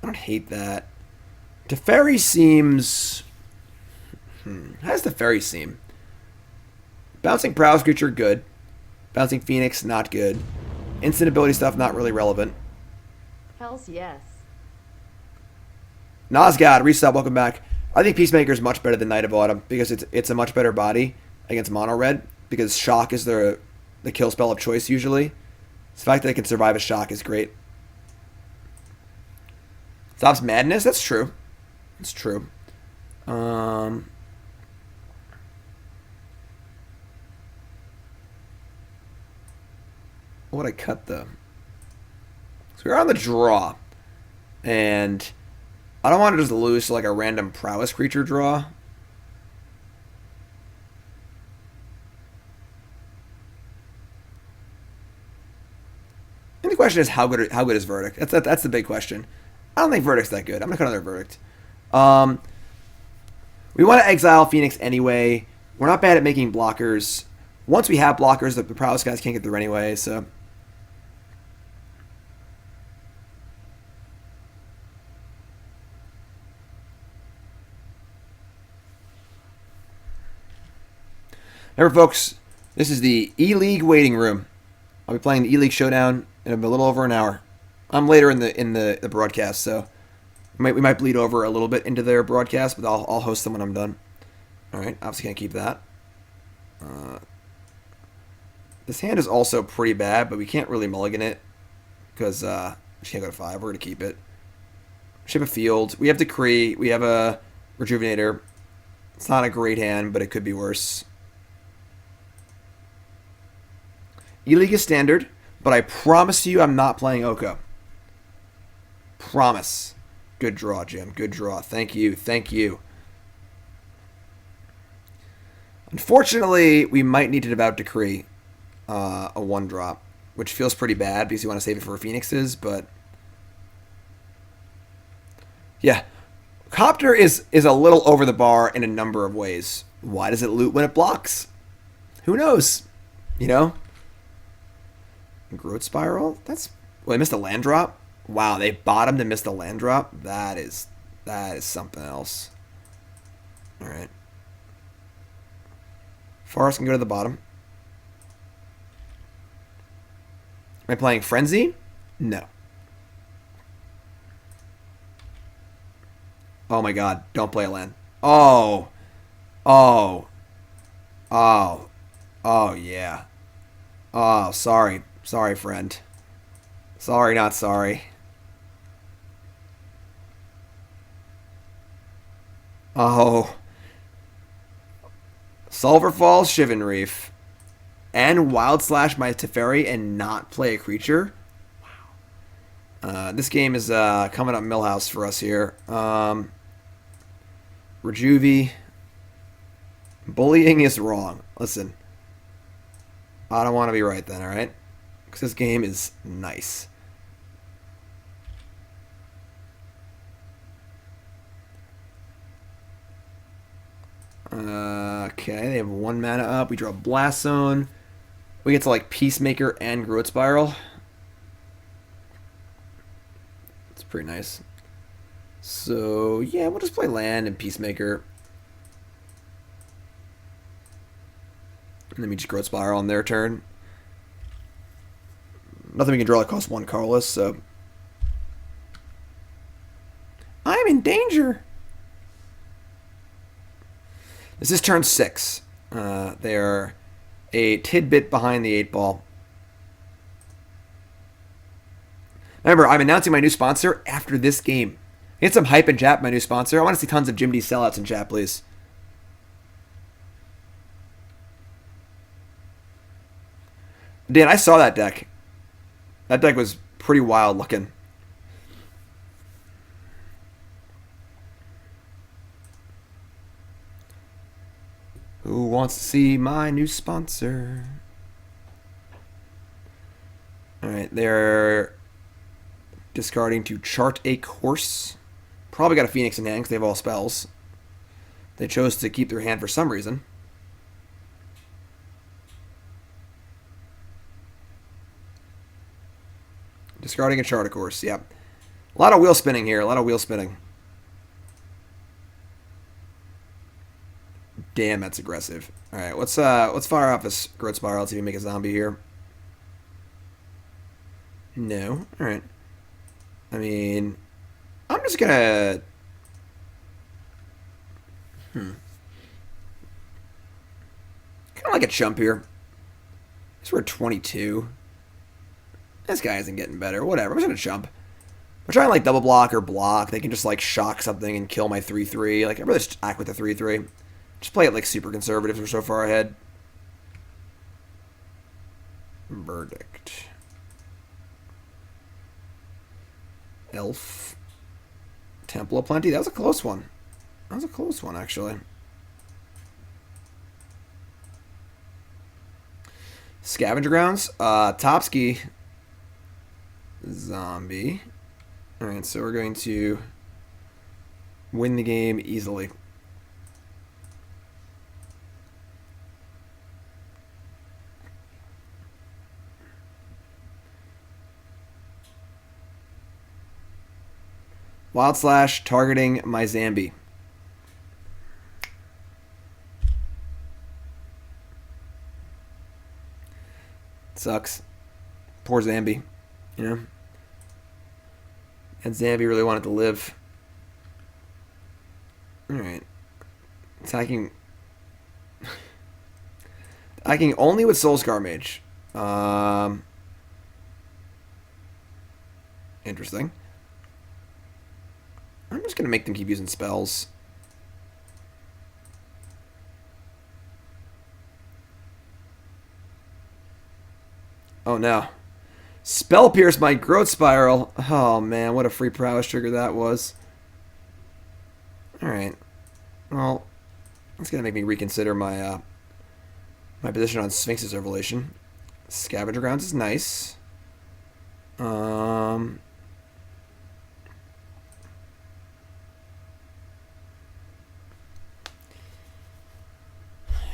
I don't hate that. Teferi seems... How does Teferi seem? Bouncing Prowess Creature, good. Bouncing Phoenix, not good. Instant ability stuff, not really relevant. Hells yes. Nosgod, Reset, welcome back. I think Peacemaker is much better than Knight of Autumn because it's a much better body against mono red because Shock is the kill spell of choice usually. The fact that it can survive a Shock is great. Stops Madness, that's true. That's true. What would I cut though? So we're on the draw. And I don't want to just lose to like a random prowess creature draw. And the question is how good is Verdict? That's the big question. I don't think Verdict's that good. I'm gonna cut another Verdict. We want to exile Phoenix anyway. We're not bad at making blockers. Once we have blockers, the prowess guys can't get through anyway, so. Remember, folks, This is the E-League waiting room. I'll be playing the E-League Showdown in a little over an hour. I'm later in the broadcast, so we might bleed over a little bit into their broadcast, but I'll host them when I'm done. All right, obviously can't keep that. This hand is also pretty bad, but we can't really mulligan it because we can't go to 5. We're going to keep it. Ship a field. We have Decree. We have a Rejuvenator. It's not a great hand, but it could be worse. E-League is standard, but I promise you I'm not playing Oko. Promise. Good draw, Jim. Good draw. Thank you. Thank you. Unfortunately, we might need to Devout Decree a 1-drop, which feels pretty bad because you want to save it for Phoenixes, but yeah. Copter is a little over the bar in a number of ways. Why does it loot when it blocks? Who knows? You know? Growth Spiral? Well, they missed a land drop? Wow, they bottomed and missed a land drop? That is something else. Alright. Forest can go to the bottom. Am I playing Frenzy? No. Oh my god, don't play a land. Oh. Oh. Oh. Oh, yeah. Oh, sorry. Sorry, friend. Sorry, not sorry. Oh. Sulphur Falls, Shivan Reef. And Wild Slash my Teferi and not play a creature? Wow. This game is coming up Millhouse for us here. Rejuvie. Bullying is wrong. Listen. I don't want to be right then, alright? Because this game is nice. Okay, they have 1 mana up. We draw Blast Zone. We get to like Peacemaker and Growth Spiral. It's pretty nice. So, yeah, we'll just play land and Peacemaker. And then we just Growth Spiral on their turn. Nothing we can draw that costs 1 colorless, so. I'm in danger! This is turn 6. They're a tidbit behind the 8 ball. Remember, I'm announcing my new sponsor after this game. Get some hype in chat, my new sponsor. I want to see tons of Jim D sellouts in chat, please. Dan, I saw that deck. That deck was pretty wild looking. Who wants to see my new sponsor? Alright, they're discarding to chart a course. Probably got a Phoenix in hand because they have all spells. They chose to keep their hand for some reason. Discarding a chart a course, yep. A lot of wheel spinning here, a lot of wheel spinning. Damn, that's aggressive. Alright, let's fire off this Growth Spiral, see if we make a zombie here. No. Alright. I mean, I'm just gonna... Kind of like a chump here. We're 22. This guy isn't getting better. Whatever. I'm just gonna chump. We're trying to like double block or block. They can just like shock something and kill my 3/3. Like, I'd rather just act with the 3/3. Just play it like super conservative. We're so far ahead. Verdict. Elf. Temple of Plenty. That was a close one. That was a close one, actually. Scavenger Grounds. Topsky. Zombie. Alright, so we're going to win the game easily. Wild Slash targeting my Zambi. Sucks. Poor Zambi. You know? And Zambi really wanted to live. Alright. Attacking... Attacking only with Soulscar Mage. Interesting. I'm just going to make them keep using spells. Oh no. Spell Pierce my Growth Spiral. Oh man, what a free prowess trigger that was. Alright. Well, that's going to make me reconsider my my position on Sphinx's Revelation. Scavenger Grounds is nice. I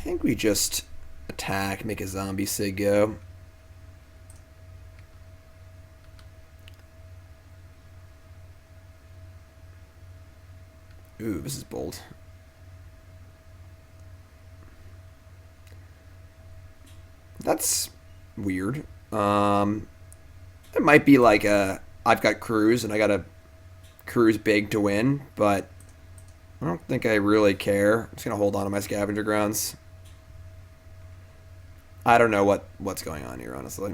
think we just attack, make a zombie sig go. Ooh, this is bold. That's weird. It might be like I've got Cruise and I got to Cruise big to win, but I don't think I really care. I'm just going to hold on to my Scavenger Grounds. I don't know what's going on here, honestly.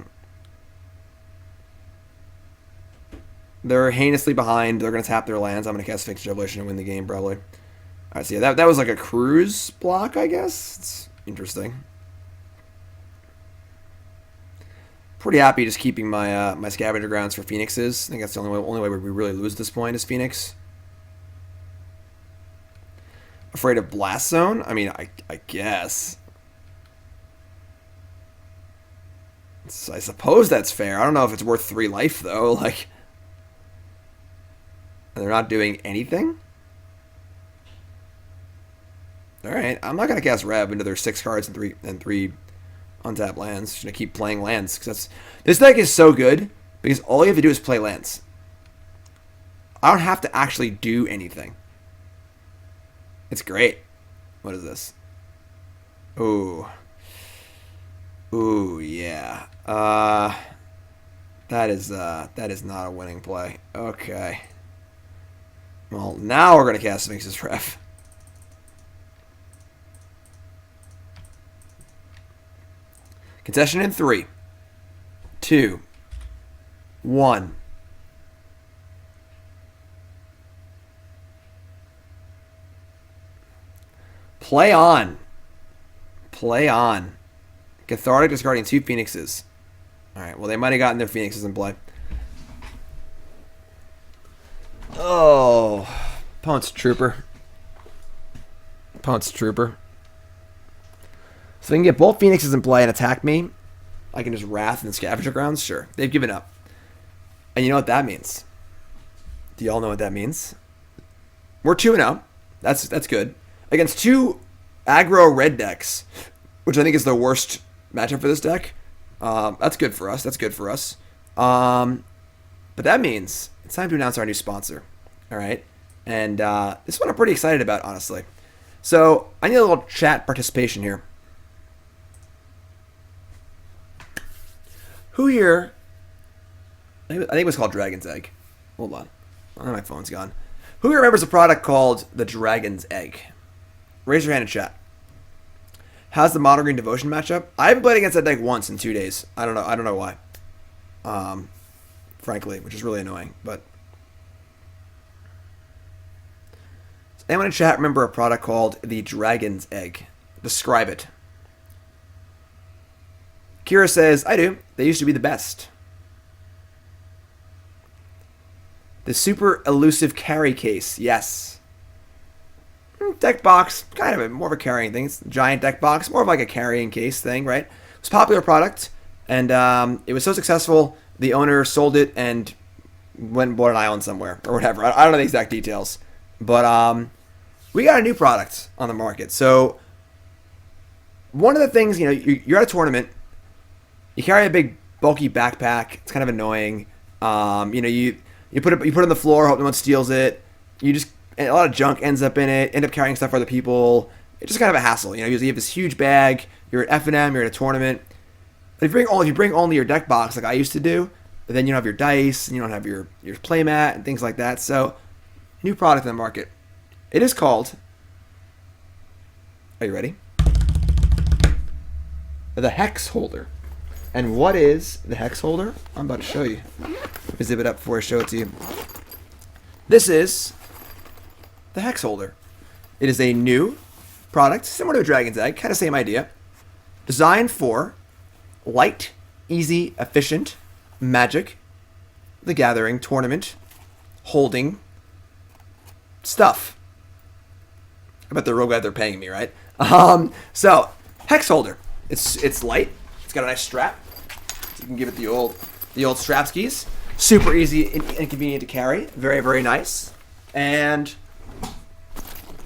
They're heinously behind. They're going to tap their lands. I'm going to cast Sphinx Revelation and win the game, probably. Alright, so yeah, that was like a Cruise block, I guess. It's interesting. Pretty happy just keeping my my Scavenger Grounds for Phoenixes. I think that's the only way we really lose at this point is Phoenix. Afraid of Blast Zone? I mean, I guess. I suppose that's fair. I don't know if it's worth 3 life, though. Like, they're not doing anything? Alright, I'm not going to cast Rev into their 6 cards and 3 untapped lands. Just going to keep playing lands. Cause this deck is so good because all you have to do is play lands. I don't have to actually do anything. It's great. What is this? Ooh. Ooh, yeah. That is not a winning play. Okay. Well, now we're gonna cast Sphinx's Ref. Contestant in 3, 2, 1. Play on. Play on. Cathartic discarding 2 Phoenixes. Alright, well they might have gotten their Phoenixes in play. Oh. Opponent's Trooper. Opponent's Trooper. So they can get both Phoenixes in play and attack me. I can just Wrath and Scavenger Grounds? Sure. They've given up. And you know what that means? Do y'all know what that means? We're 2-0. That's good. Against 2 aggro red decks, which I think is the worst matchup for this deck. That's good for us. That's good for us. But that means it's time to announce our new sponsor. All right? And this one I'm pretty excited about, honestly. So I need a little chat participation here. Who here... I think it was called Dragon's Egg. Hold on. Oh, my phone's gone. Who here remembers a product called the Dragon's Egg? Raise your hand in chat. How's the Mono Green Devotion matchup? I haven't played against that deck once in 2 days. I don't know why. Frankly, which is really annoying. But does anyone in chat remember a product called the Dragon's Egg? Describe it. Kira says, I do. They used to be the best. The super elusive carry case. Yes. Deck box, kind of more of a carrying thing. It's a giant deck box, more of like a carrying case thing, right? It's a popular product, and it was so successful, the owner sold it and went and bought an island somewhere, or whatever. I don't know the exact details. But we got a new product on the market. So one of the things, you're at a tournament, you carry a big bulky backpack. It's kind of annoying. You put it on the floor, hope no one steals it. A lot of junk ends up in it. End up carrying stuff for other people. It's just kind of a hassle. You have this huge bag. You're at F&M. You're at a tournament. If you bring only your deck box, like I used to do, then you don't have your dice, and you don't have your playmat and things like that. So, new product in the market. It is called. Are you ready? The Hex Holder. And what is the Hex Holder? I'm about to show you. Let me zip it up before I show it to you. This is the Hex Holder. It is a new product, similar to a Dragon's Egg, kind of same idea. Designed for light, easy, efficient Magic the Gathering tournament holding stuff. I bet they're real glad they're paying me, right? So Hex Holder. It's light. It's got a nice strap. So you can give it the old strap skis. Super easy and convenient to carry. Very, very nice. And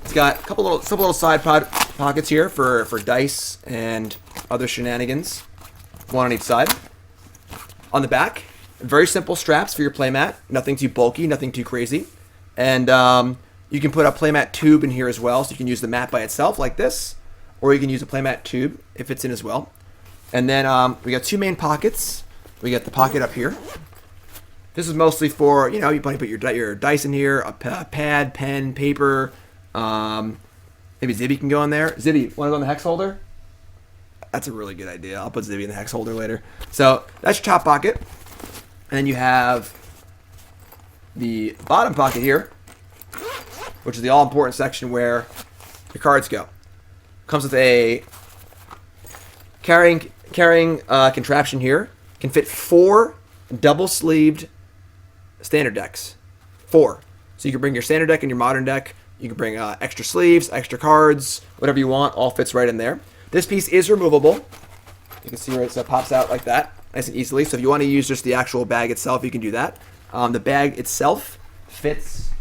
it's got a couple little side pockets here for dice and other shenanigans. One on each side. On the back, very simple straps for your playmat. Nothing too bulky, nothing too crazy. And you can put a playmat tube in here as well, so you can use the mat by itself like this, or you can use a playmat tube if it's in as well. And then we got two main pockets. We got the pocket up here. This is mostly for, you probably put your dice in here, a pad, pen, paper. Maybe Zibby can go in there. Zibby, want to go in the Hex Holder? That's a really good idea. I'll put Zibby in the Hex Holder later. So that's your top pocket. And then you have the bottom pocket here, which is the all-important section where your cards go. Comes with a carrying contraption here. Can fit 4 double-sleeved standard decks. 4. So you can bring your standard deck and your modern deck. You can bring extra sleeves, extra cards, whatever you want. All fits right in there. This piece is removable. You can see where it pops out like that, nice and easily. So if you want to use just the actual bag itself, you can do that. The bag itself fits.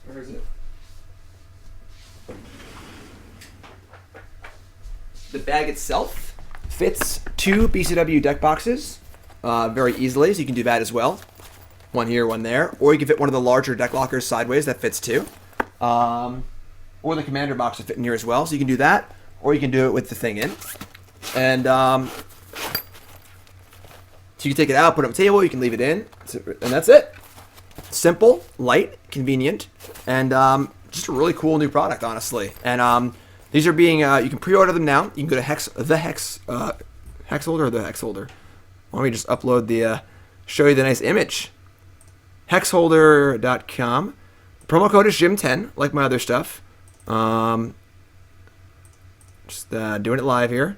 Where is it? The bag itself fits 2 BCW deck boxes very easily, so you can do that as well. One here, one there. Or you can fit one of the larger deck lockers sideways that fits 2. Or the commander box will fit in here as well, so you can do that. Or you can do it with the thing in. And so you can take it out, put it on the table, you can leave it in, and that's it. Simple, light, convenient, and just a really cool new product, honestly. And these are being, you can pre-order them now. You can go to Hex Holder or the Hex Holder. Why don't we just upload show you the nice image. Hexholder.com. Promo code is Jim10, like my other stuff. Just doing it live here.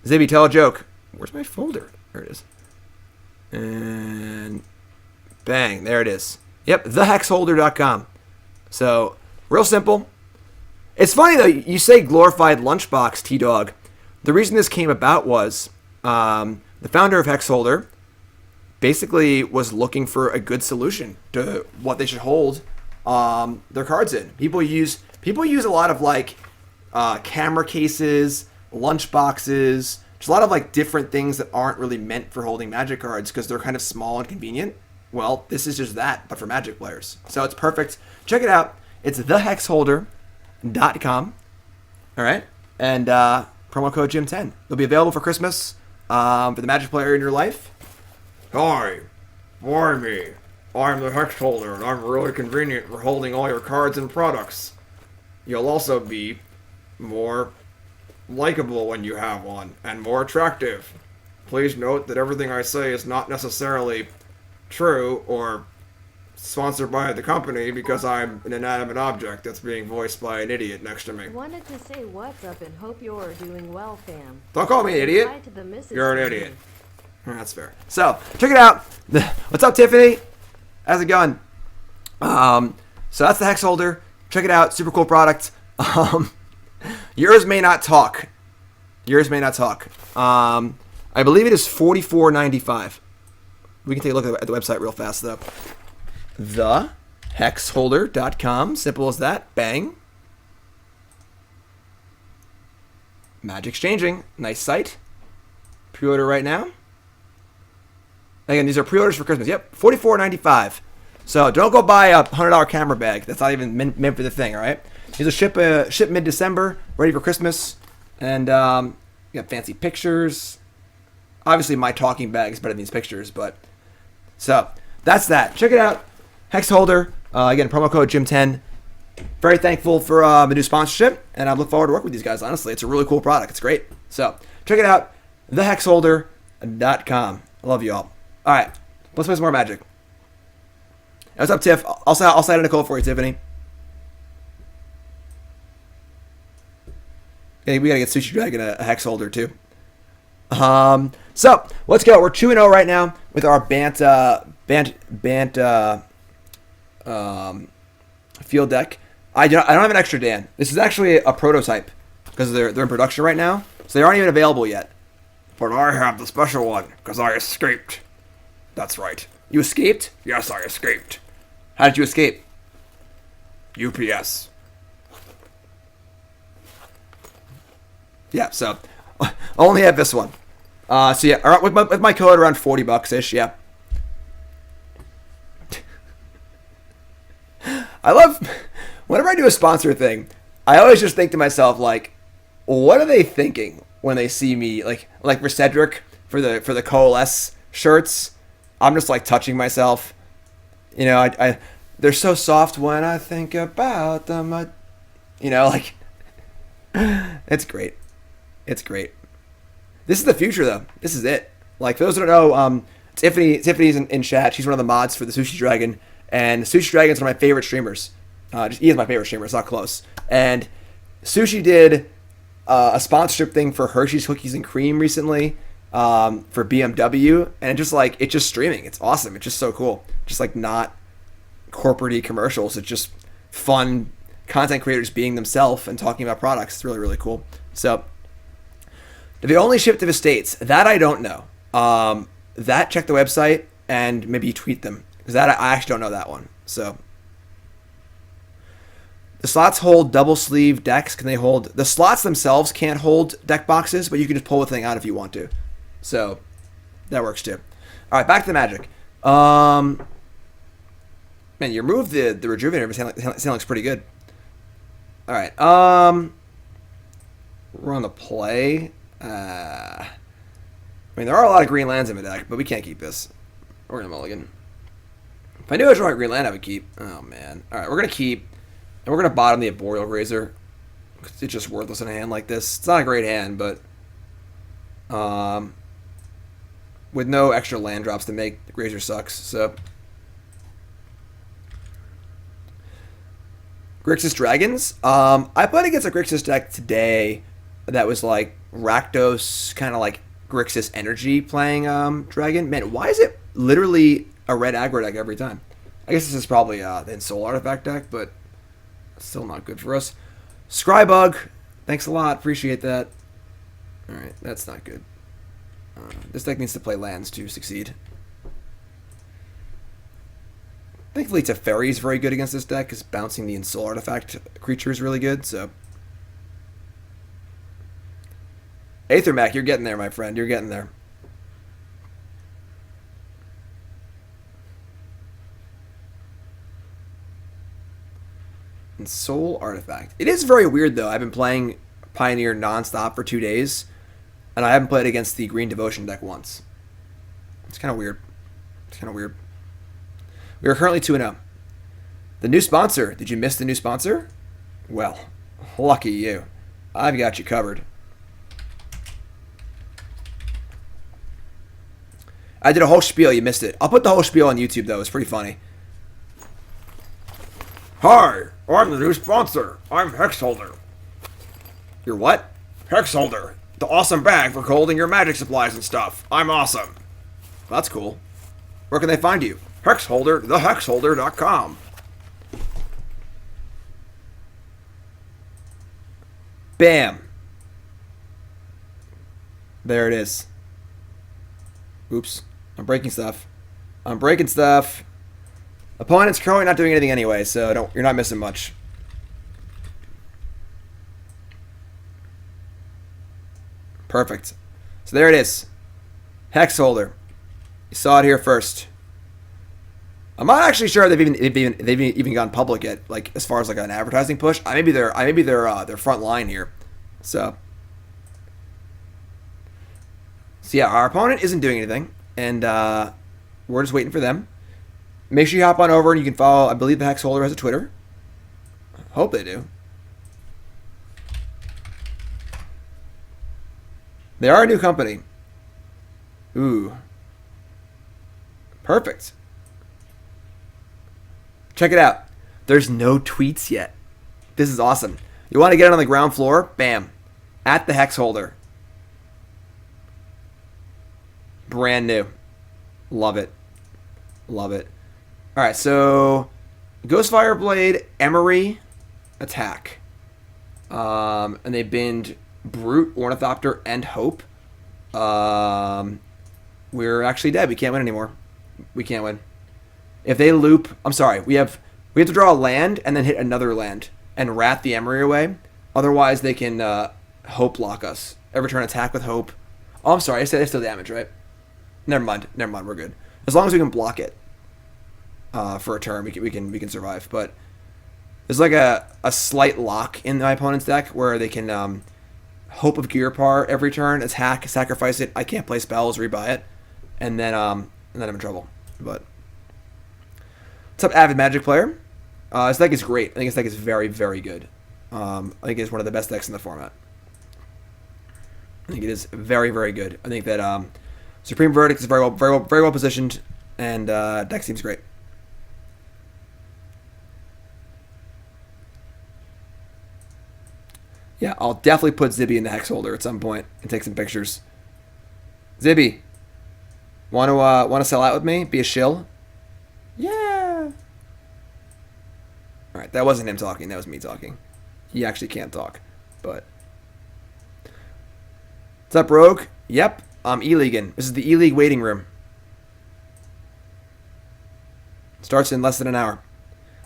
Zibby, tell a joke. Where's my folder? There it is. And bang, there it is. Yep, thehexholder.com. So, real simple. It's funny, though, you say glorified lunchbox, T-Dog. The reason this came about was the founder of Hex Holder basically was looking for a good solution to what they should hold their cards in. People use a lot of camera cases, lunch boxes, just a lot of different things that aren't really meant for holding Magic cards because they're kind of small and convenient. Well, this is just that, but for Magic players. So it's perfect. Check it out. It's thehexholder.com. All right, and promo code Jim10. They'll be available for Christmas for the Magic player in your life. Hi, I'm the Hex Holder, and I'm really convenient for holding all your cards and products. You'll also be more likable when you have one, and more attractive. Please note that everything I say is not necessarily true or sponsored by the company because I'm an inanimate object that's being voiced by an idiot next to me. Wanted to say what's up and hope you're doing well, fam. Don't call me an idiot. Hi to the missus. You're an idiot. That's fair. So, check it out. What's up, Tiffany? How's it going? So that's the Hex Holder. Check it out. Super cool product. Yours may not talk. I believe it is $44.95. We can take a look at the website real fast, though. Thehexholder.com. Simple as that. Bang. Magic Exchanging. Nice site. Pre-order right now. Again, these are pre-orders for Christmas. Yep, $44.95. So don't go buy a $100 camera bag. That's not even meant for the thing, all right? These will ship mid-December, ready for Christmas. And you got fancy pictures. Obviously, my talking bag is better than these pictures, but so that's that. Check it out. Hex Holder. Again, promo code Jim10. Very thankful for the new sponsorship, and I look forward to working with these guys. Honestly, it's a really cool product. It's great. So check it out. thehexholder.com. I love you all. All right, let's play some more Magic. What's up, Tiff? I'll slide in a call for you, Tiffany. Okay, we gotta get Sushi Dragon a Hex Holder too. So let's go. We're 2-0 right now with our Bant Field deck. I don't have an extra Dan. This is actually a prototype because they're in production right now, so they aren't even available yet. But I have the special one because I escaped. That's right. You escaped? Yes, I escaped. How did you escape? UPS. Yeah, so I only have this one. So yeah, with my code around $40 ish. Yeah. I love whenever I do a sponsor thing, I always just think to myself like, what are they thinking when they see me like for Cedric for the Coalesce shirts? I'm just like touching myself. You know, I they're so soft when I think about them. You know, like it's great. It's great. This is the future, though. This is it. Like, for those who don't know, Tiffany's in chat. She's one of the mods for the Sushi Dragon. And Sushi Dragon's one of my favorite streamers. He is my favorite streamer. It's not close. And Sushi did a sponsorship thing for Hershey's Cookies and Cream recently for BMW. And it's just streaming. It's awesome. It's just so cool. Just, like, not corporate-y commercials. It's just fun content creators being themselves and talking about products. It's really, really cool. So do they only ship to the States? That I don't know. Check the website and maybe tweet them. Because that I actually don't know that one. So the slots hold double sleeve decks. Can they hold? The slots themselves can't hold deck boxes, but you can just pull the thing out if you want to. So that works too. All right, back to the Magic. Man, you removed the Rejuvenator. Sound looks pretty good. All right. We're on the play. I mean, there are a lot of green lands in the deck, but we can't keep this. We're going to mulligan. If I knew I was drawing a green land, I would keep. Oh, man. All right, we're going to keep. And we're going to bottom the Arboreal Grazer. It's just worthless in a hand like this. It's not a great hand, but with no extra land drops to make, the Grazer sucks. So Grixis Dragons. I played against a Grixis deck today that was like Rakdos, kind of like Grixis energy playing Dragon. Man, why is it literally a red aggro deck every time? I guess this is probably the Soul Artifact deck, but still not good for us. Scrybug, thanks a lot. Appreciate that. Alright, that's not good. This deck needs to play lands to succeed. Thankfully, Teferi is very good against this deck because bouncing the Soul Artifact creature is really good, so Aethermac, you're getting there, my friend. You're getting there. And Soul Artifact. It is very weird, though. I've been playing Pioneer nonstop for 2 days, and I haven't played against the Green Devotion deck once. It's kind of weird. It's kind of weird. We are currently 2-0. The new sponsor. Did you miss the new sponsor? Well, lucky you. I've got you covered. I did a whole spiel. You missed it. I'll put the whole spiel on YouTube, though. It's pretty funny. Hi, I'm the new sponsor. I'm Hex Holder. You're what? Hex Holder. The awesome bag for holding your magic supplies and stuff. I'm awesome. That's cool. Where can they find you? Hex Holder, thehexholder.com. Bam. There it is. Oops. I'm breaking stuff. I'm breaking stuff. Opponent's currently not doing anything anyway, so you're not missing much. Perfect. So there it is. Hex Holder. You saw it here first. I'm not actually sure they've even gone public yet, like as far as like an advertising push. Maybe they're front line here. So So yeah, our opponent isn't doing anything, and we're just waiting for them. Make sure you hop on over and you can follow, I believe the Hex Holder has a Twitter. Hope they do. They are a new company. Ooh. Perfect. Check it out. There's no tweets yet. This is awesome. You want to get it on the ground floor? Bam. At the Hex Holder. Brand new. Love it. Love it. Alright, so Ghostfire Blade, Emery, attack. And they binned Brute, Ornithopter, and Hope. We're actually dead. We can't win anymore. We can't win. If they loop, I'm sorry, we have to draw a land and then hit another land and rat the Emery away. Otherwise, they can Hope lock us. Every turn attack with Hope. Oh, I'm sorry, I said it's still damage, right? Never mind, we're good. As long as we can block it for a turn, we can survive. But there's like a slight lock in my opponent's deck where they can Hope of Gearpar every turn, attack, sacrifice it. I can't play spells, rebuy it, and then I'm in trouble. But what's up, avid Magic player? This deck is great. I think this deck is very, very good. I think it's one of the best decks in the format. I think it is very, very good. I think that Supreme Verdict is very well positioned, and deck seems great. Yeah, I'll definitely put Zibby in the Hex Holder at some point and take some pictures. Zibby, want to sell out with me? Be a shill? Yeah. All right, that wasn't him talking. That was me talking. He actually can't talk, but. What's up, Rogue? Yep, I'm E-Leaguing. This is the E-League waiting room. Starts in less than an hour.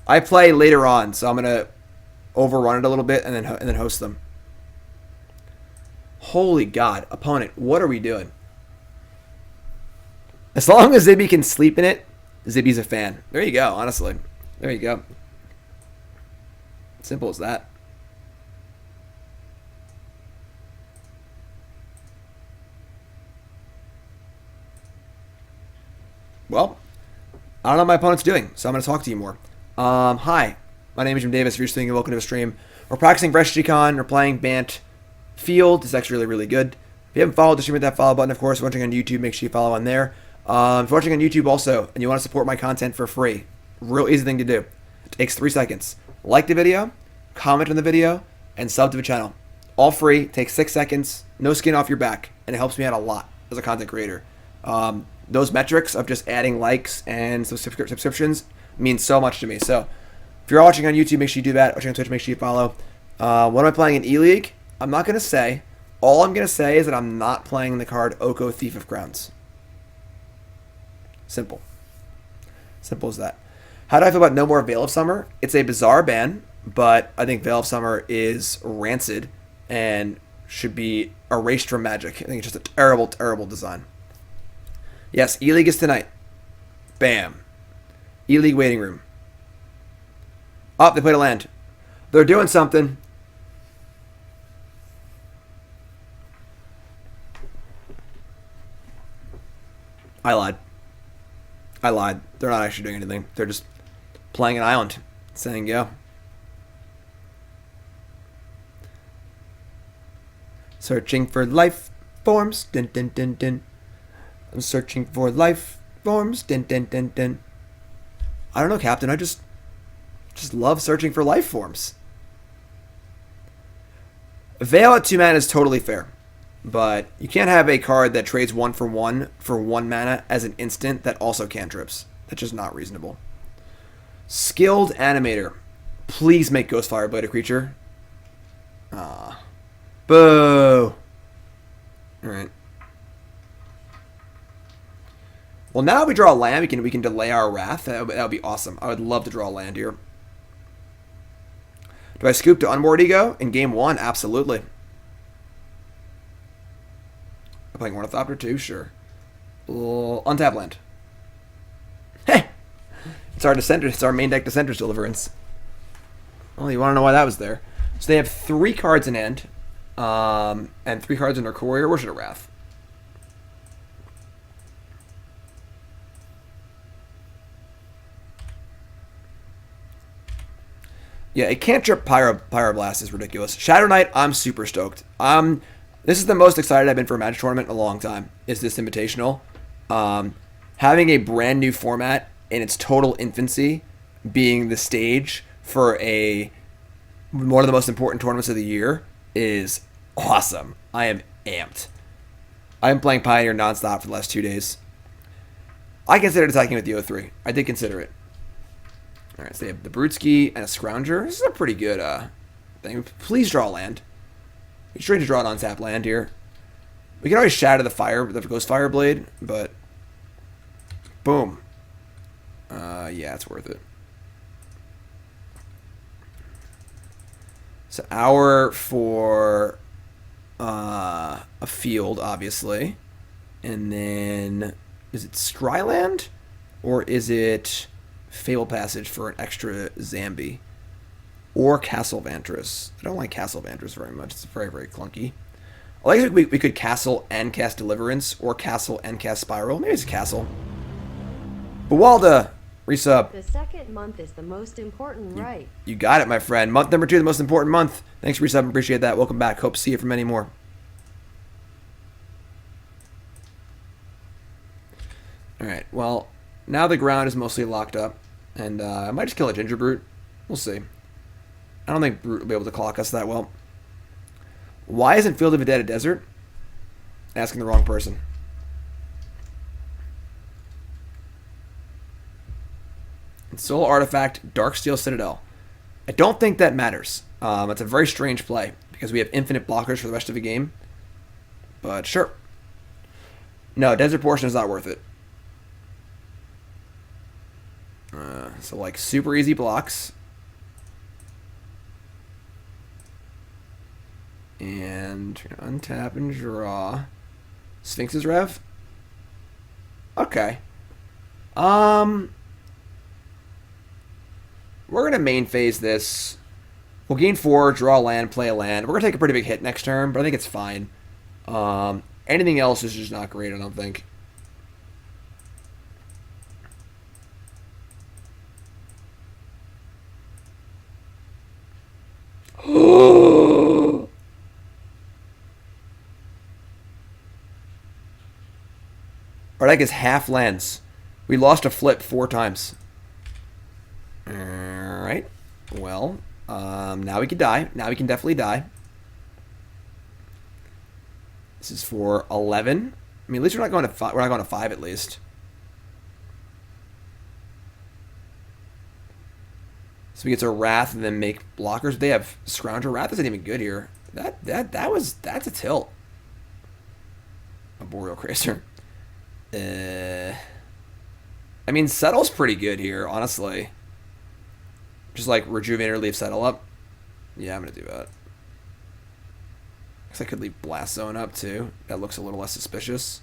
I play later on, so I'm gonna overrun it a little bit and then host them. Holy God, opponent, what are we doing? As long as Zibby can sleep in it, Zibby's a fan. There you go, honestly. There you go. Simple as that. Well, I don't know what my opponent's doing, so I'm going to talk to you more. Hi, my name is Jim Davis. If you're just thinking, welcome to a stream. We're practicing for SCGCON. We're playing Bant Field. This deck's really, really good. If you haven't followed the stream, hit that follow button. Of course, if you're watching on YouTube, make sure you follow on there. If you're watching on YouTube also, and you want to support my content for free, real easy thing to do. It takes 3 seconds. Like the video, comment on the video, and sub to the channel. All free, takes 6 seconds, no skin off your back, and it helps me out a lot as a content creator. Those metrics of just adding likes and some subscriptions mean so much to me. So if you're watching on YouTube, make sure you do that. Watching on Twitch, make sure you follow. What am I playing in E-League? I'm not going to say. All I'm going to say is that I'm not playing the card Oko, Thief of Crowns. Simple. Simple as that. How do I feel about No More Veil of Summer? It's a bizarre ban, but I think Veil of Summer is rancid and should be erased from Magic. I think it's just a terrible, terrible design. Yes, E-League is tonight. Bam. E-League waiting room. Oh, they played a land. They're doing something. I lied. They're not actually doing anything. They're just playing an island. Saying, yo. Searching for life forms. Dun, dun, dun, dun. I'm searching for life forms. Dun, dun, dun, dun. I don't know, Captain. I just love searching for life forms. Veil at 2 mana is totally fair. But you can't have a card that trades 1 for 1 mana as an instant that also cantrips. That's just not reasonable. Skilled Animator. Please make Ghostfire Blade a creature. Ah. Boo. Alright. Well, now if we draw a land, we can delay our wrath. That would be awesome. I would love to draw a land here. Do I scoop to Unmoored Ego in game 1? Absolutely. I'm playing Ornithopter too? Sure. Untap land. Hey! It's our Dissenter. It's our main deck Dissenter's Deliverance. Well, you want to know why that was there. So they have 3 cards in hand. And 3 cards in their Courier. Where should a Wrath? Yeah, a cantrip Pyroblast is ridiculous. Shadow Knight, I'm super stoked. This is the most excited I've been for a Magic tournament in a long time, is this Invitational. Having a brand new format in its total infancy being the stage for one of the most important tournaments of the year is awesome. I am amped. I am playing Pioneer nonstop for the last 2 days. I considered attacking with the O3. I did consider it. Alright, so they have the Brutski and a Scrounger. This is a pretty good thing. Please draw land. We're trying to draw an untap land here. We can always shatter the Ghost Fire Blade, but boom. Yeah, it's worth it. So hour for a field, obviously. And then is it Scryland? Or is it Fabled Passage for an extra Zambi? Or Castle Vantress. I don't like Castle Vantress very much. It's very, very clunky. I like we could Castle and cast Deliverance, or Castle and cast Spiral. Maybe it's Castle. Bawalda, resub. The second month is the most important, right? You got it, my friend. Month number 2, the most important month. Thanks for resub. Appreciate that. Welcome back. Hope to see you for many more. Alright, well, now the ground is mostly locked up. And I might just kill a Ginger Brute. We'll see. I don't think Brute will be able to clock us that well. Why isn't Field of the Dead a desert? Asking the wrong person. And Soul Artifact, Darksteel Citadel. I don't think that matters. It's a very strange play because we have infinite blockers for the rest of the game. But sure. No, Desert Portion is not worth it. So like super easy blocks. And untap and draw. Sphinx's Rev? Okay. We're gonna main phase this. We'll gain 4, draw a land, play a land. We're gonna take a pretty big hit next turn, but I think it's fine. Anything else is just not great, I don't think. Our deck is half lands. We lost a flip 4 times. Alright. Well, now we can die. Now we can definitely die. This is for 11. I mean, at least we're not going to 5. We're not going to 5 at least. So we get to Wrath and then make blockers. They have Scrounger. Wrath isn't even good here. That's a tilt. Arboreal Grazer. I mean, Settle's pretty good here, honestly. Just like Rejuvenator, leave Settle up. Yeah, I'm gonna do that. Guess I could leave Blast Zone up too. That looks a little less suspicious.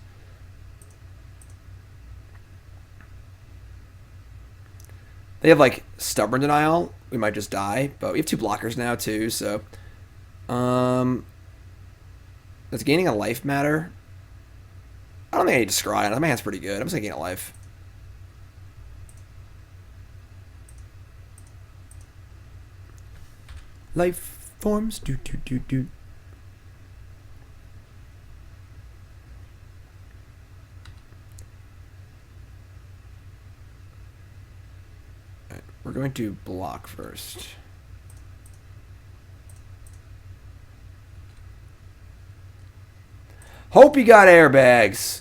They have like Stubborn Denial. We might just die, but we have 2 blockers now too. So, does gaining a life matter? I don't think I need to scry on it. My hand's pretty good. I'm just gonna gain a life. Life forms. Do. Alright, we're going to block first. Hope you got airbags.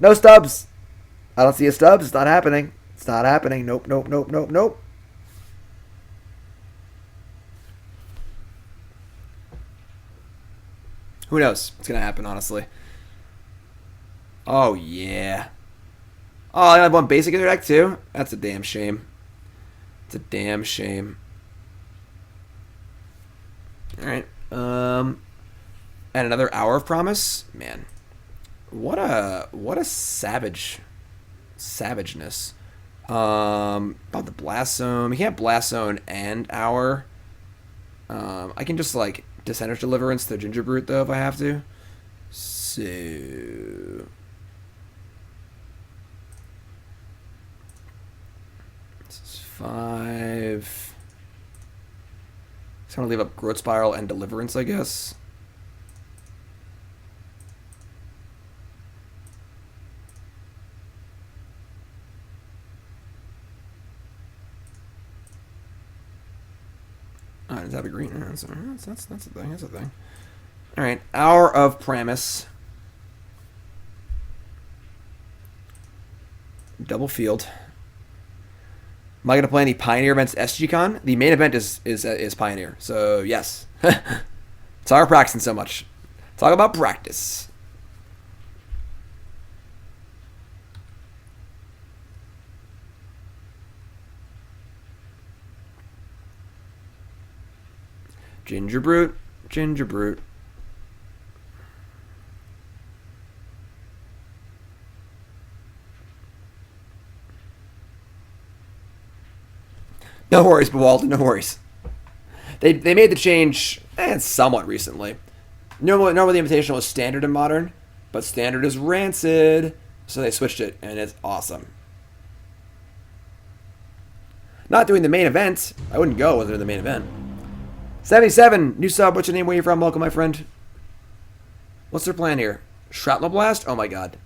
No stubs. I don't see a stubs. It's not happening. It's not happening. Nope. Who knows what's going to happen, honestly. Oh, yeah. Oh, I have one basic in their deck, too? That's a damn shame. It's a damn shame. Alright. And another Hour of Promise? Man. What a savageness. About the Blast Zone. We can't Blast Zone and Hour. I can just like Dissenter Deliverance the Ginger Brute though if I have to. So 5. Just gonna leave up Growth Spiral and Deliverance, I guess. Oh, does that have a green? That's a thing. That's a thing. All right, Hour of Promise. Double field. Am I going to play any Pioneer events SGCON? The main event is Pioneer, so yes. Talk about practicing so much. Talk about practice. Ginger Brute, Ginger Brute. No worries, Walden, no worries. They made the change somewhat recently. Normally the Invitational was standard and modern, but standard is rancid, so they switched it, and it's awesome. Not doing the main event. I wouldn't go without the main event. 77, new sub. What's your name? Where you from? Welcome, my friend. What's their plan here? Shrapnel Blast? Oh my god.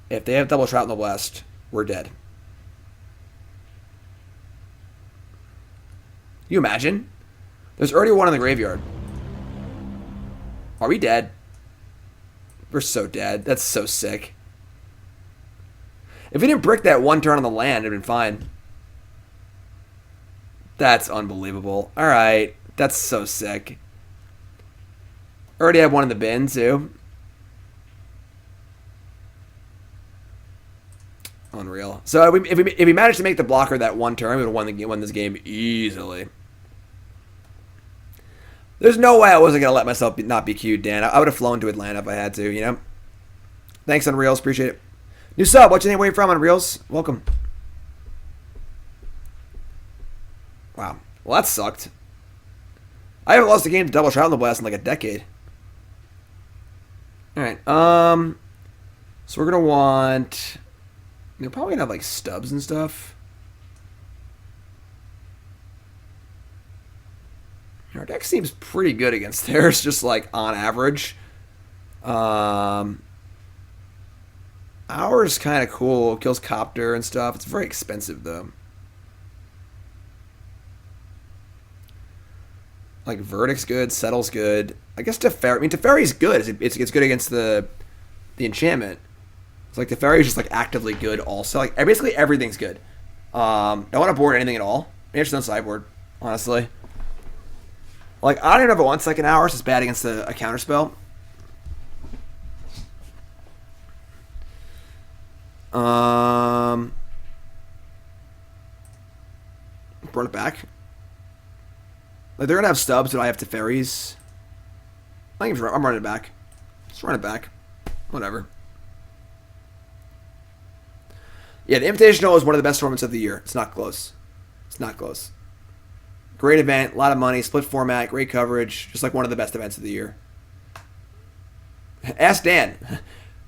If they have double Shrapnel Blast, we're dead. You imagine? There's already one in the graveyard. Are we dead? We're so dead. That's so sick. If we didn't brick that one turn on the land, it'd been fine. That's unbelievable. Alright. That's so sick. Already have one in the bin, too. Unreal. So if we managed to make the blocker that one turn, we would have won this game easily. There's no way I wasn't going to let myself not be queued, Dan. I would have flown to Atlanta if I had to, you know? Thanks, Unreals. Appreciate it. New sub. What's your name? Where you from, Unreals? Welcome. Wow. Well, that sucked. I haven't lost a game to double Shrapnel Blast in like a decade. Alright. So we're going to want... They're probably going to have like stubs and stuff. Our deck seems pretty good against theirs, just like on average. Ours kind of cool. Kills Copter and stuff. It's very expensive though. Like Verdict's good, Settle's good. I guess Teferi. I mean, Teferi's good. It's good against the enchantment. It's like Teferi's just like actively good also. Like basically everything's good. Don't want to board anything at all. Maybe just on sideboard, honestly. Like, I don't even know if it wants like an hour, so it's bad against a counterspell. Brought it back. Like, they're going to have stubs, but I have Teferis. I'm running it back. Just run it back. Whatever. Yeah, the Invitational is one of the best tournaments of the year. It's not close. It's not close. Great event, a lot of money, split format, great coverage, just like one of the best events of the year. Ask Dan.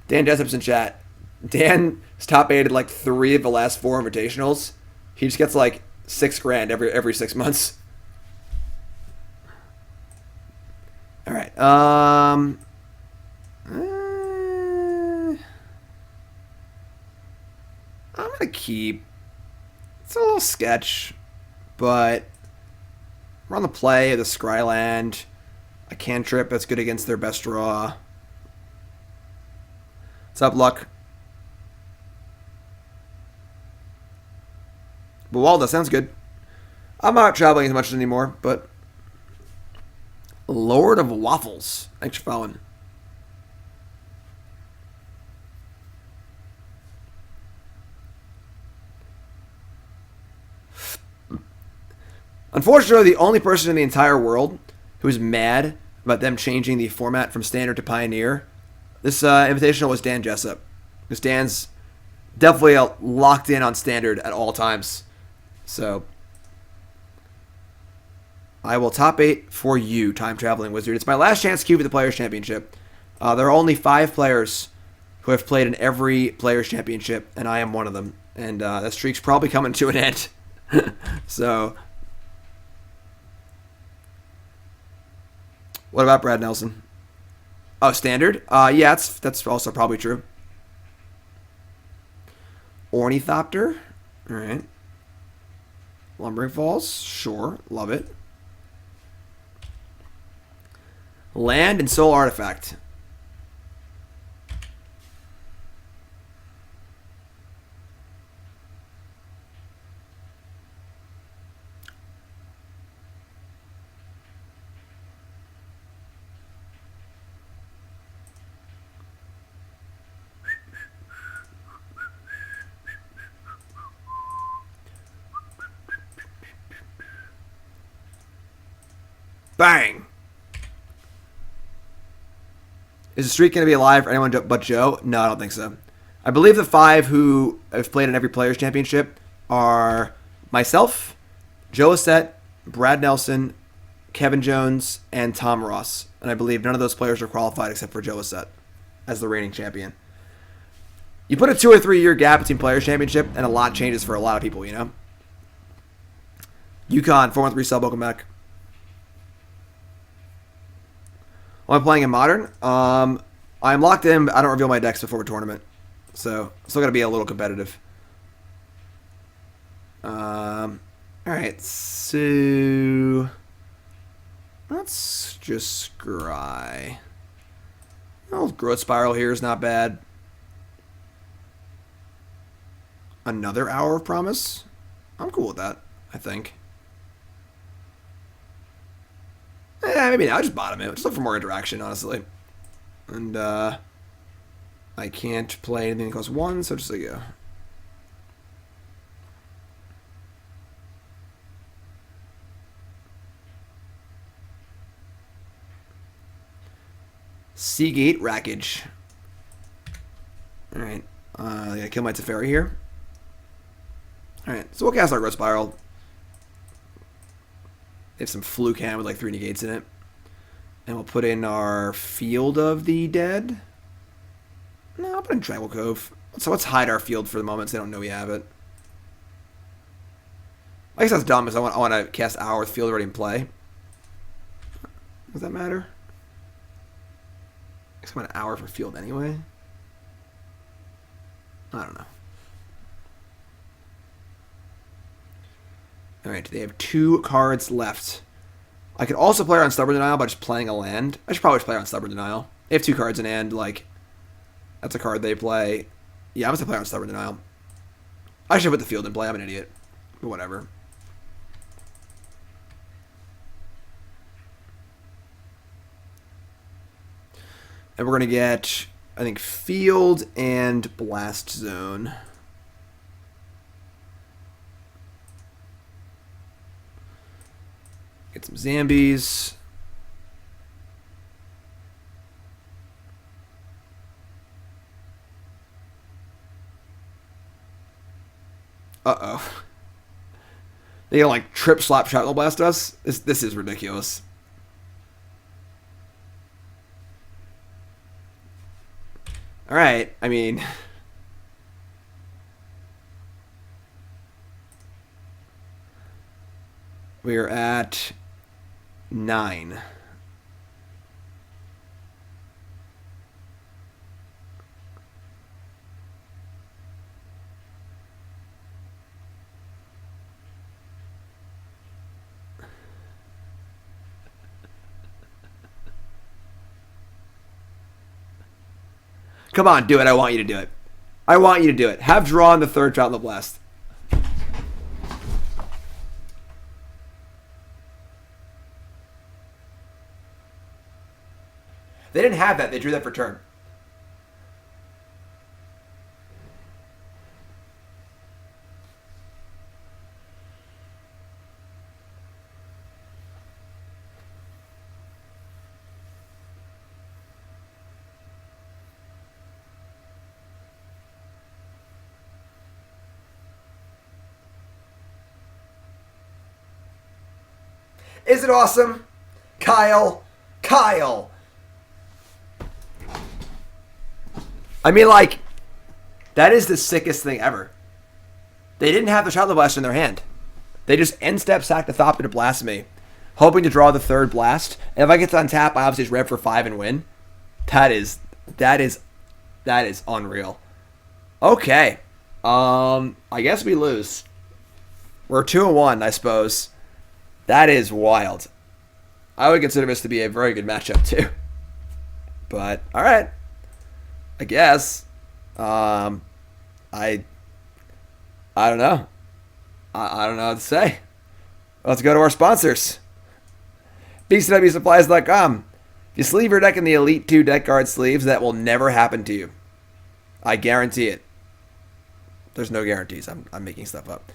Dan Jessup's in chat. Dan is top 8 at like 3 of the last 4 invitationals. He just gets like $6,000 every 6 months. All right. I'm gonna keep. It's a little sketch, but. We're on the play of the Scryland. A cantrip that's good against their best draw. What's up, Luck? Buwalda, sounds good. I'm not traveling as much anymore, but... Lord of Waffles. Thanks for following. Unfortunately, the only person in the entire world who is mad about them changing the format from Standard to Pioneer, this Invitational was Dan Jessup. Because Dan's definitely locked in on Standard at all times. So, I will top 8 for you, Time Traveling Wizard. It's my last chance to queue for the Players' Championship. There are only 5 players who have played in every Players' Championship, and I am one of them. And that streak's probably coming to an end. So, what about Brad Nelson? Oh, standard? Yeah, that's also probably true. Ornithopter? Alright. Lumbering Falls? Sure. Love it. Land and Soul Artifact. Bang! Is the streak going to be alive for anyone but Joe? No, I don't think so. I believe the 5 who have played in every Players' Championship are myself, Joe Asset, Brad Nelson, Kevin Jones, and Tom Ross. And I believe none of those players are qualified except for Joe Asset as the reigning champion. You put a 2 or 3 year gap between Players' Championship, and a lot changes for a lot of people, you know? UConn, 413 sub, welcome back. Am I playing in Modern? I'm locked in, but I don't reveal my decks before a tournament. So, still got to be a little competitive. Alright, so... let's just scry. Oh, Growth Spiral here is not bad. Another Hour of Promise? I'm cool with that, I think. Maybe not. I'll just bottom it. Just look for more interaction, honestly. And, I can't play anything that costs 1, so just let go. Seagate Wreckage. Alright. I gotta kill my Teferi here. Alright, so we'll cast our Growth Spiral. They have some Fluke Hand with like 3 negates in it. And we'll put in our Field of the Dead. No, I'll put in Tranquil Cove. So let's hide our field for the moment so they don't know we have it. I guess that's dumb because I want to cast Hour with Field already in play. Does that matter? I guess I want an Hour for Field anyway. I don't know. Alright, they have 2 cards left. I could also play her on Stubborn Denial by just playing a land. I should probably just play her on Stubborn Denial. They have 2 cards in hand, like, that's a card they play. Yeah, I'm just going to play her on Stubborn Denial. I should put the field in play, I'm an idiot. But whatever. And we're going to get, I think, Field and Blast Zone. Get some Zambies. Uh-oh. They gonna like trip, slap, shrapnel blast us? This is ridiculous. Alright, I mean... we're at 9. Come on, do it. I want you to do it. I want you to do it. Have draw on the 3rd Shrapnel Blast. They didn't have that. They drew that for turn. Is it awesome? Kyle. Kyle. I mean, like, that is the sickest thing ever. They didn't have the Shotgun Blast in their hand. They just end-step sacked the Thopter to Blasphemy, hoping to draw the third blast. And if I get to untap, I obviously just rev for 5 and win. That is unreal. Okay. I guess we lose. We're 2-1, I suppose. That is wild. I would consider this to be a very good matchup too. But all right, I guess. I don't know. I don't know what to say. Let's go to our sponsors. BCWSupplies.com. If you sleeve your deck in the Elite 2 deck guard sleeves, that will never happen to you. I guarantee it. There's no guarantees. I'm making stuff up.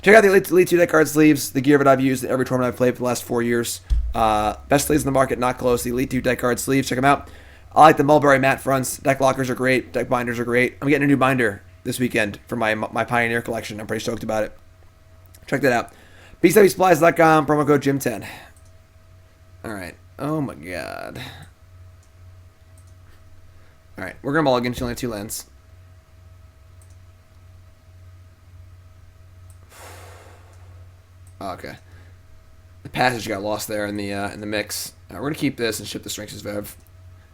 Check out the Elite 2 deck card sleeves, the gear that I've used in every tournament I've played for the last 4 years. Best sleeves in the market, not close. The Elite 2 deck card sleeves, check them out. I like the mulberry matte fronts. Deck lockers are great. Deck binders are great. I'm getting a new binder this weekend for my Pioneer collection. I'm pretty stoked about it. Check that out. BCWSupplies.com, promo code Jim10. Alright. Oh my god. Alright, we're going to mulligan. She only have 2 lands. Oh, okay. The passage got lost there in the mix. We're going to keep this and ship the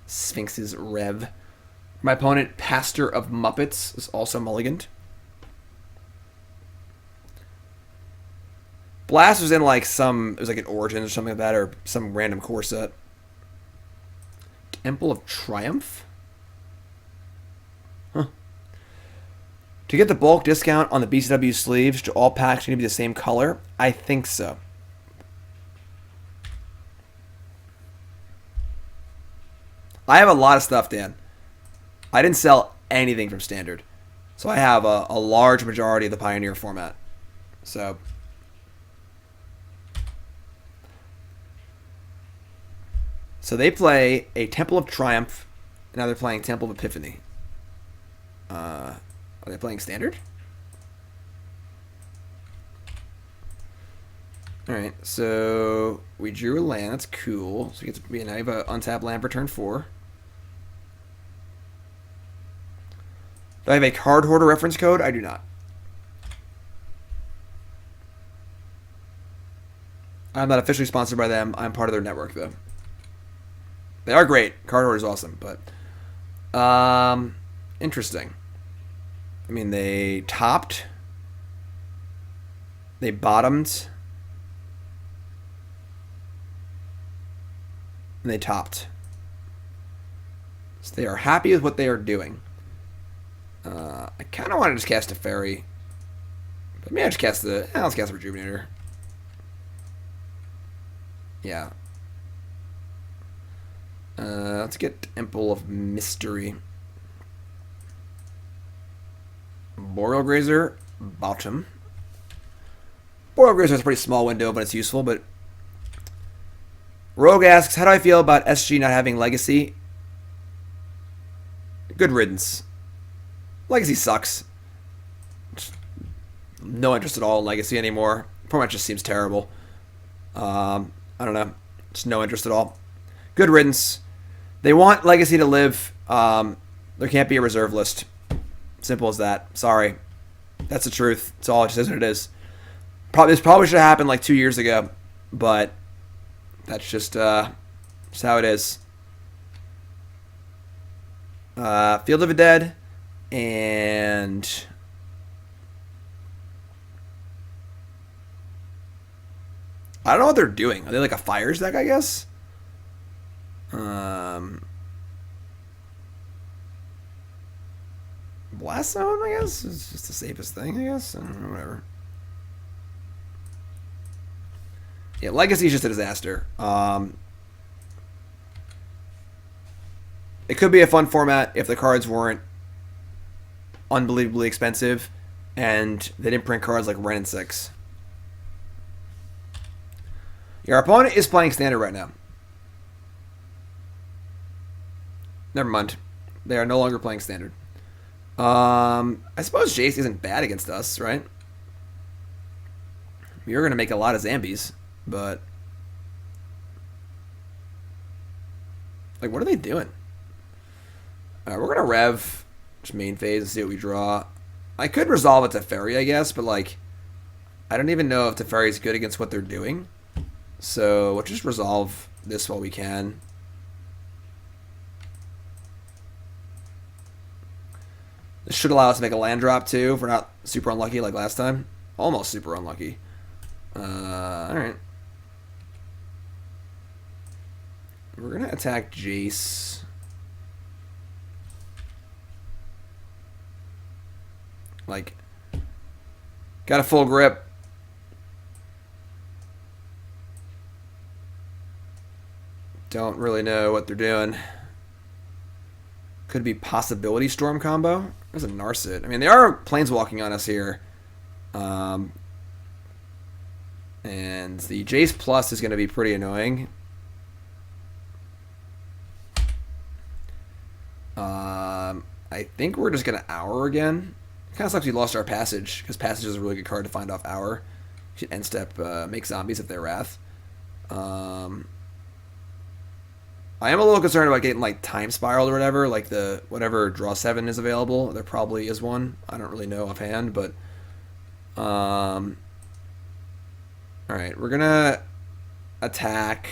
Sphinx's Rev. My opponent, Pastor of Muppets, is also mulliganed. Blast was in like it was like an Origins or something like that, or some random core set. Temple of Triumph? Huh. To get the bulk discount on the BCW sleeves, do all packs need to be the same color? I think so. I have a lot of stuff, Dan. I didn't sell anything from Standard. So I have a large majority of the Pioneer format. So they play a Temple of Triumph, and now they're playing Temple of Epiphany. Are they playing Standard? Alright, so we drew a land. That's cool. So we get to now you have an untapped land for turn 4. Do I have a card hoarder reference code? I do not. I'm not officially sponsored by them. I'm part of their network, though. They are great. Card hoarder is awesome, but interesting. I mean, they topped, they bottomed, and they topped. So they are happy with what they are doing. I kind of want to just cast a Teferi, but maybe I just cast let's cast a Rejuvenator. Yeah. Let's get Temple of Mystery. Arboreal Grazer, bottom. Arboreal Grazer has a pretty small window, but it's useful. But Rogue asks, how do I feel about SG not having Legacy? Good riddance. Legacy sucks. Just no interest at all in Legacy anymore. Format just seems terrible. I don't know. Just no interest at all. Good riddance. They want Legacy to live. There can't be a reserve list. Simple as that. Sorry. That's the truth. It's all. It just is what it is. This probably should have happened like 2 years ago, but that's just how it is. Field of the Dead and I don't know what they're doing. Are they like a fires deck, I guess? Blast Zone, I guess? It's just the safest thing, I guess. I don't know, whatever. Yeah, Legacy is just a disaster. It could be a fun format if the cards weren't unbelievably expensive and they didn't print cards like Ren and 6. Your opponent is playing Standard right now. Never mind. They are no longer playing Standard. I suppose Jace isn't bad against us, right? You're going to make a lot of Zambies, but like, what are they doing? Alright, we're gonna rev just main phase and see what we draw. I could resolve a Teferi, I guess, but like I don't even know if Teferi is good against what they're doing. So we'll just resolve this while we can. This should allow us to make a land drop too if we're not super unlucky like last time. Almost super unlucky. Alright. We're gonna attack Jace. Like, got a full grip. Don't really know what they're doing. Could be Possibility Storm combo. There's a Narset. I mean, they are planeswalking on us here. And the Jace Plus is going to be pretty annoying. I think we're just going to Hour again. It kind of sucks we lost our Passage, because Passage is a really good card to find off Hour. Should end step make zombies if they're Wrath. I am a little concerned about getting like Time Spiraled or whatever, like the whatever draw 7 is available. There probably is one. I don't really know offhand, but alright, we're gonna attack.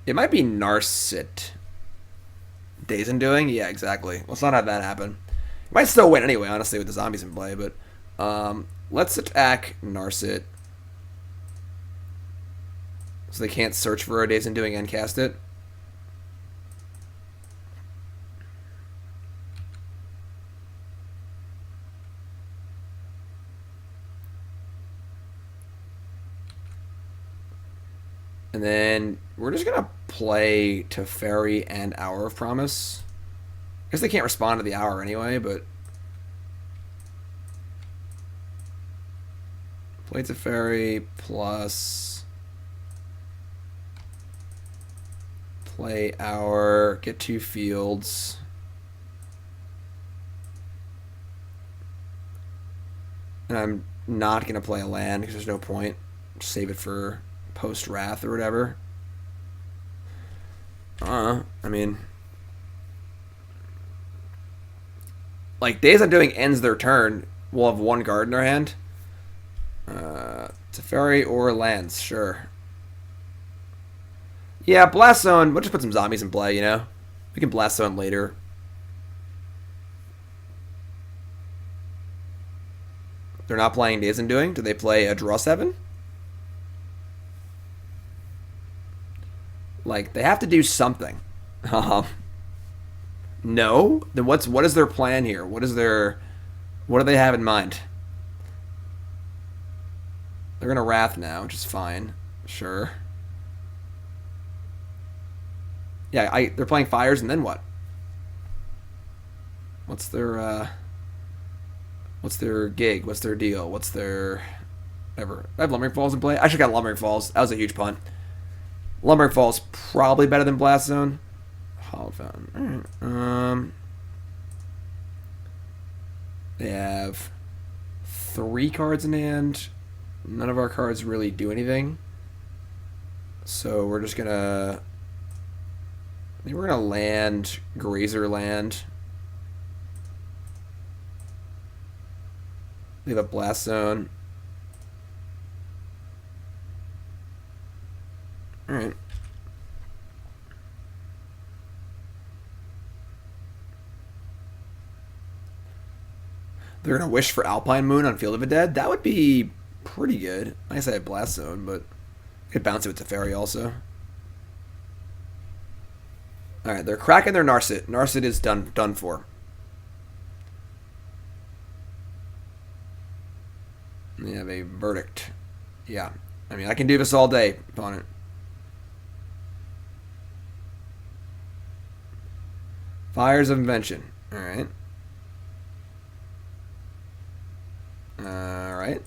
It might be Narset. Days and Doing? Yeah, exactly. Let's not have that happen. Might still win anyway, honestly, with the zombies in play, but let's attack Narset. So they can't search for a Days and Doing and cast it. And then we're just going to play Teferi and Hour of Promise. I guess they can't respond to the Hour anyway, but... Play Teferi plus... Play Hour, get 2 fields. And I'm not going to play a land because there's no point. Just save it for post-Wrath or whatever. I mean... Like, Days I'm Doing ends their turn. We'll have 1 card in our hand. Teferi or lands, sure. Yeah, Blast Zone. We'll just put some zombies in play, you know? We can Blast Zone later. They're not playing Days and Doing. Do they play a draw 7? Like, they have to do something. No? Then what is their plan here? What do they have in mind? They're gonna Wrath now, which is fine. Sure. Yeah, they're playing Fires, and then what? What's their gig? What's their deal? What's their... Whatever. I have Lumbering Falls in play. I should have got Lumbering Falls. That was a huge punt. Lumbering Falls probably better than Blast Zone. Hallowed Fountain. Alright. They have 3 cards in hand. None of our cards really do anything. So we're just gonna... I think we're gonna land Grazer land. Leave a Blast Zone. Alright. They're gonna wish for Alpine Moon on Field of the Dead. That would be pretty good. I guess I have Blast Zone, but I could bounce it with Teferi also. Alright, they're cracking their Narset. Narset is done for. They have a Verdict. Yeah. I mean, I can do this all day, opponent. Fires of Invention. Alright. Alright.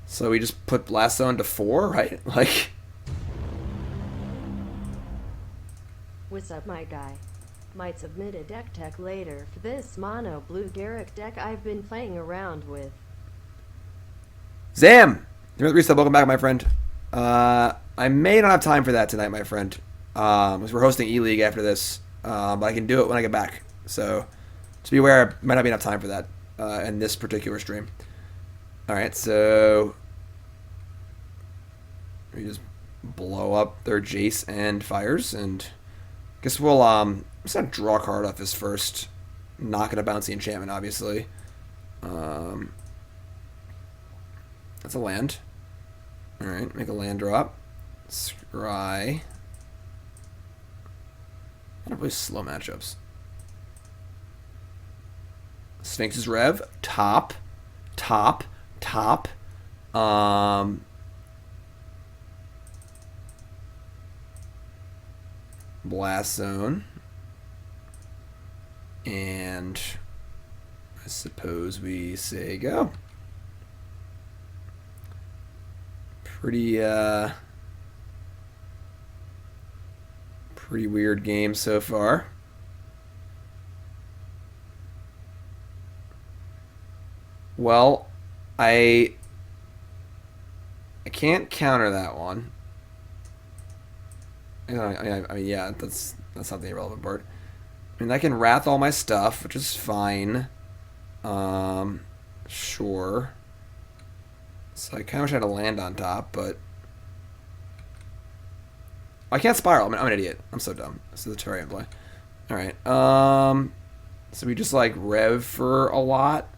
So we just put Blast Zone to 4, right? Like... What's up, my guy? Might submit a deck tech later for this mono blue Garrick deck I've been playing around with. Zam! Welcome back, my friend. I may not have time for that tonight, my friend. Because we're hosting E-League after this. But I can do it when I get back. So just be aware, might not be enough time for that in this particular stream. Alright, so we just blow up their Jace and fires, and I guess we'll just gonna draw a card off this first. Not gonna bounce the enchantment, obviously. That's a land. Alright, make a land drop. Scry. I don't play slow matchups. Sphinx's Rev. Top. Blast Zone. And I suppose we say go. Pretty weird game so far. Well, I can't counter that one. I mean, yeah, that's not the irrelevant part. I mean, I can wrath all my stuff, which is fine. Sure. So I kind of wish I had a land on top, but I can't spiral. I'm an idiot. I'm so dumb. This is a Teferi in play. All right. So we just like rev for a lot,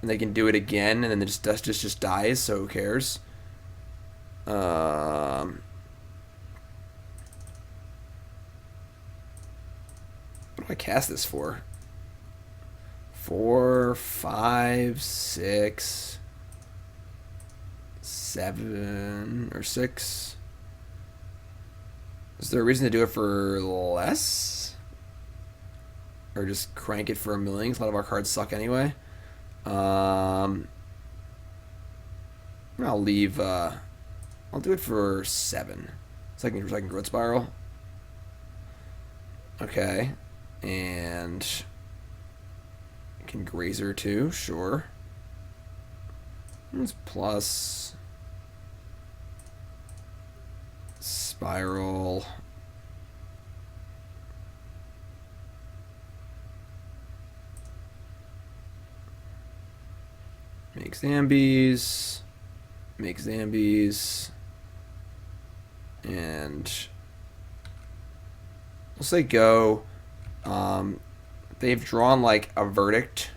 and they can do it again, and then the just dies. So who cares? What do I cast this for? 4, 5, 6, 7, or 6. Is there a reason to do it for less? Or just crank it for a million? 'Cause a lot of our cards suck anyway. I'll leave. I'll do it for 7. Second growth spiral. Okay, and I can Grazer too. Sure. It's plus spiral. Make Zambies. Make Zambies. And we'll say go. They've drawn like a Verdict.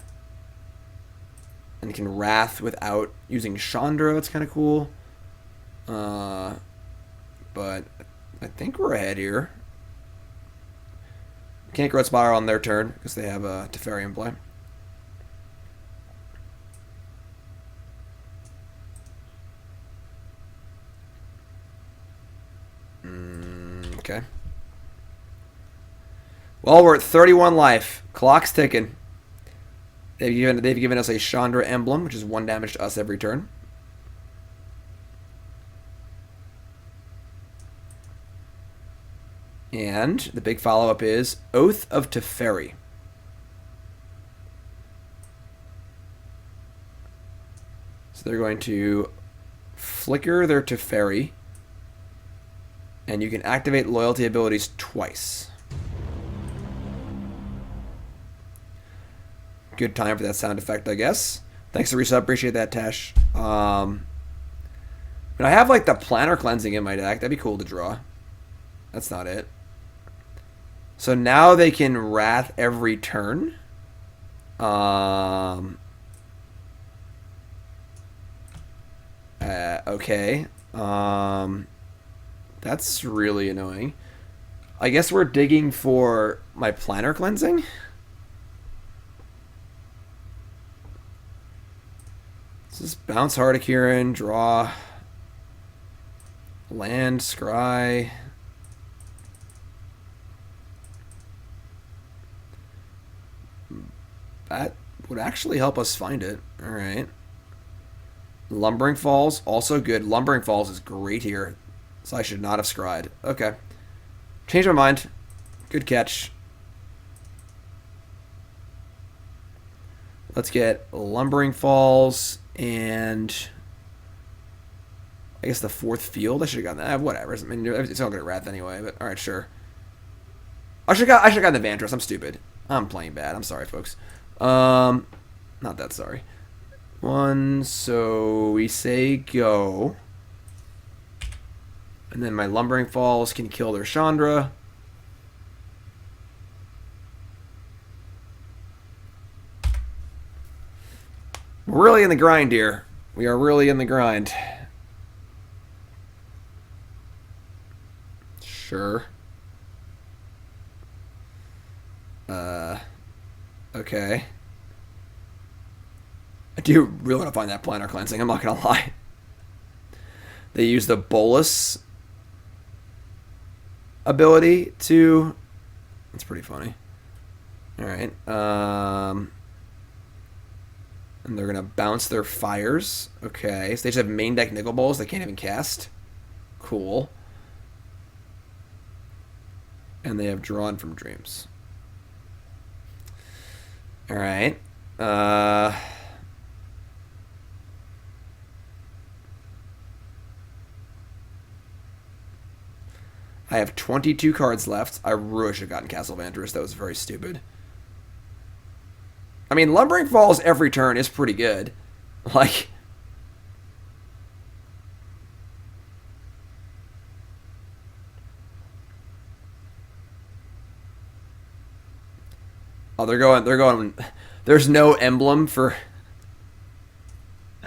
And can Wrath without using Chandra. That's kind of cool. But I think we're ahead here. Can't Growth Spiral on their turn because they have a Teferi in play. Okay. Well, we're at 31 life. Clock's ticking. They've given us a Chandra emblem, which is 1 damage to us every turn. And the big follow-up is Oath of Teferi. So they're going to flicker their Teferi, and you can activate loyalty abilities twice. Good time for that sound effect, I guess. Thanks for resub. Appreciate that, Tash. I have like the Planner Cleansing in my deck. That'd be cool to draw. That's not it. So now they can Wrath every turn. Okay. That's really annoying. I guess we're digging for my Planner Cleansing. So just bounce Hardikiran, draw land, scry. That would actually help us find it. Alright. Lumbering Falls, also good. Lumbering Falls is great here. So I should not have scryed. Okay. Change my mind. Good catch. Let's get Lumbering Falls and I guess the 4th field. I should have gotten that. Whatever. I mean, it's all good at Wrath anyway. But all right, sure. I should have gotten the Vantress. I'm stupid. I'm playing bad. I'm sorry, folks. Not that sorry. 1. So we say go. And then my Lumbering Falls can kill their Chandra. We're really in the grind here. We are really in the grind. Sure. Okay. I do really want to find that Planar Cleansing, I'm not going to lie. They use the Bolus ability to... That's pretty funny. Alright. And they're going to bounce their fires. Okay. So they just have main deck Nicol Bolas they can't even cast. Cool. And they have Drawn from Dreams. Alright. I have 22 cards left. I really should have gotten Castle Vantress. That was very stupid. I mean, Lumbering Falls every turn is pretty good. Like... Oh, they're going... There's no emblem for...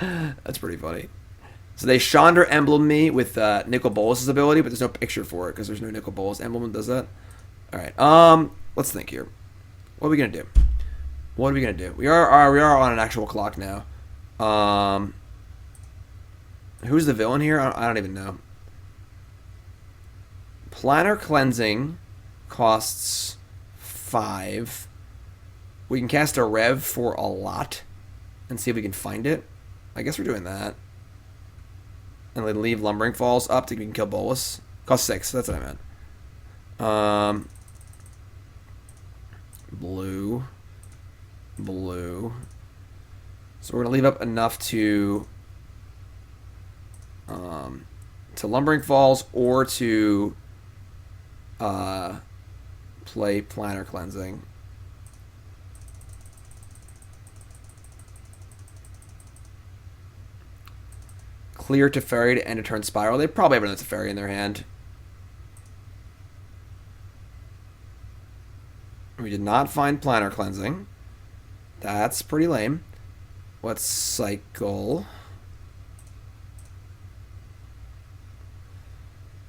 That's pretty funny. So they Chandra emblem me with Nicol Bolas' ability, but there's no picture for it because there's no Nicol Bolas emblem that does that. Alright, let's think here. What are we going to do? What are we going to do? We are on an actual clock now. Who's the villain here? I don't even know. Planar Cleansing costs 5. We can cast a Rev for a lot and see if we can find it. I guess we're doing that. And then leave Lumbering Falls up to we can kill Bolas. Cost 6, that's what I meant. Blue. So we're gonna leave up enough to Lumbering Falls or to play Planar Cleansing. Clear Teferi to end a turn Spiral. They probably have another Teferi in their hand. We did not find Planar Cleansing. That's pretty lame. Let's cycle.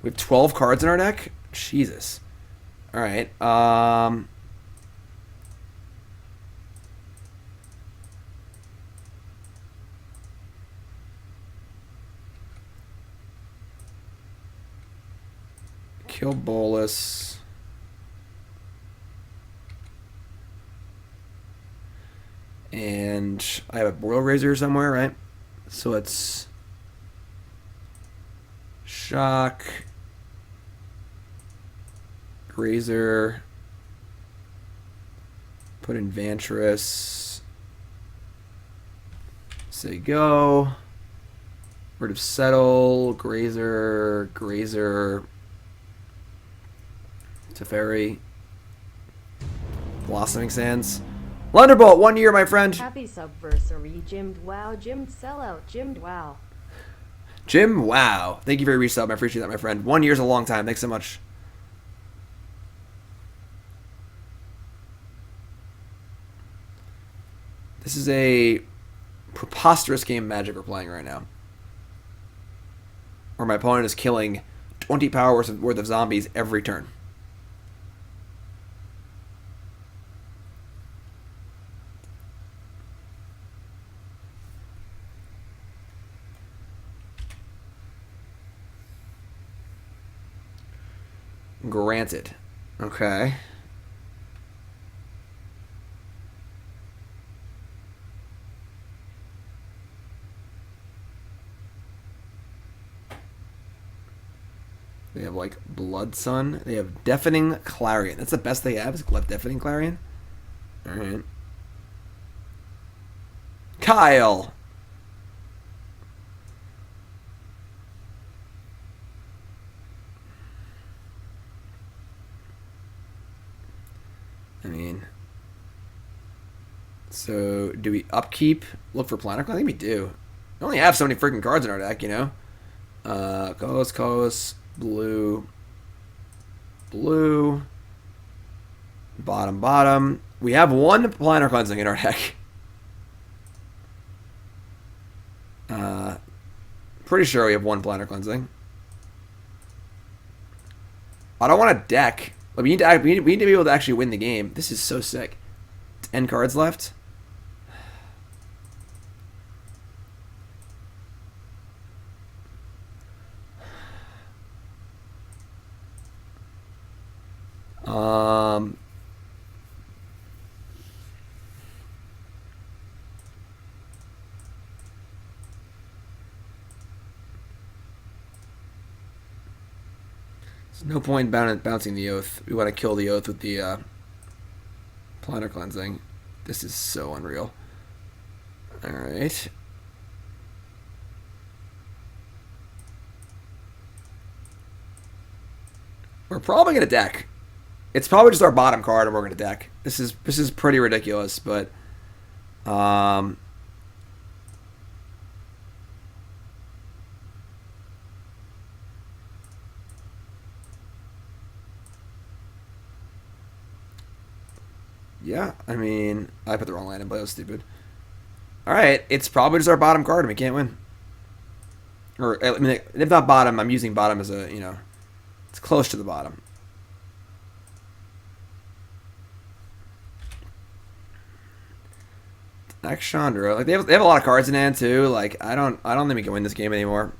We have 12 cards in our deck? Jesus. Alright, kill Bolas. And I have a Arboreal Grazer somewhere, right? So it's Shock, Grazer, put in Vantress, say go, rid of Settle, Grazer, Teferi, Blossoming Sands. Lunderbolt, 1 year, my friend. Happy subversary, Jimmed Wow, Jimmed Sellout, Jimmed Wow. Jim, wow. Thank you for your resub. I appreciate that, my friend. 1 year's a long time. Thanks so much. This is a preposterous game of Magic we're playing right now. Where my opponent is killing 20 power worth of zombies every turn. Granted. Okay. They have like Blood Sun. They have Deafening Clarion. That's the best they have is Deafening Clarion. Alright. Kyle. So, do we upkeep? Look for planar? I think we do. We only have so many freaking cards in our deck, you know? Colors, blue, blue, bottom. We have one planar cleansing in our deck. Pretty sure we have one planar cleansing. I don't want a deck. We need to be able to actually win the game. This is so sick. 10 cards left. There's no point in bouncing the Oath. We want to kill the Oath with the planar cleansing. This is so unreal. Alright. We're probably going to deck. It's probably just our bottom card and we're going to deck. This is pretty ridiculous, but yeah, I mean, I put the wrong land in, but that was stupid. Alright, it's probably just our bottom card and we can't win. Or, I mean, if not bottom, I'm using bottom as a, you know, it's close to the bottom. Next Chandra. Like they have a lot of cards in hand too. Like I don't think we can win this game anymore.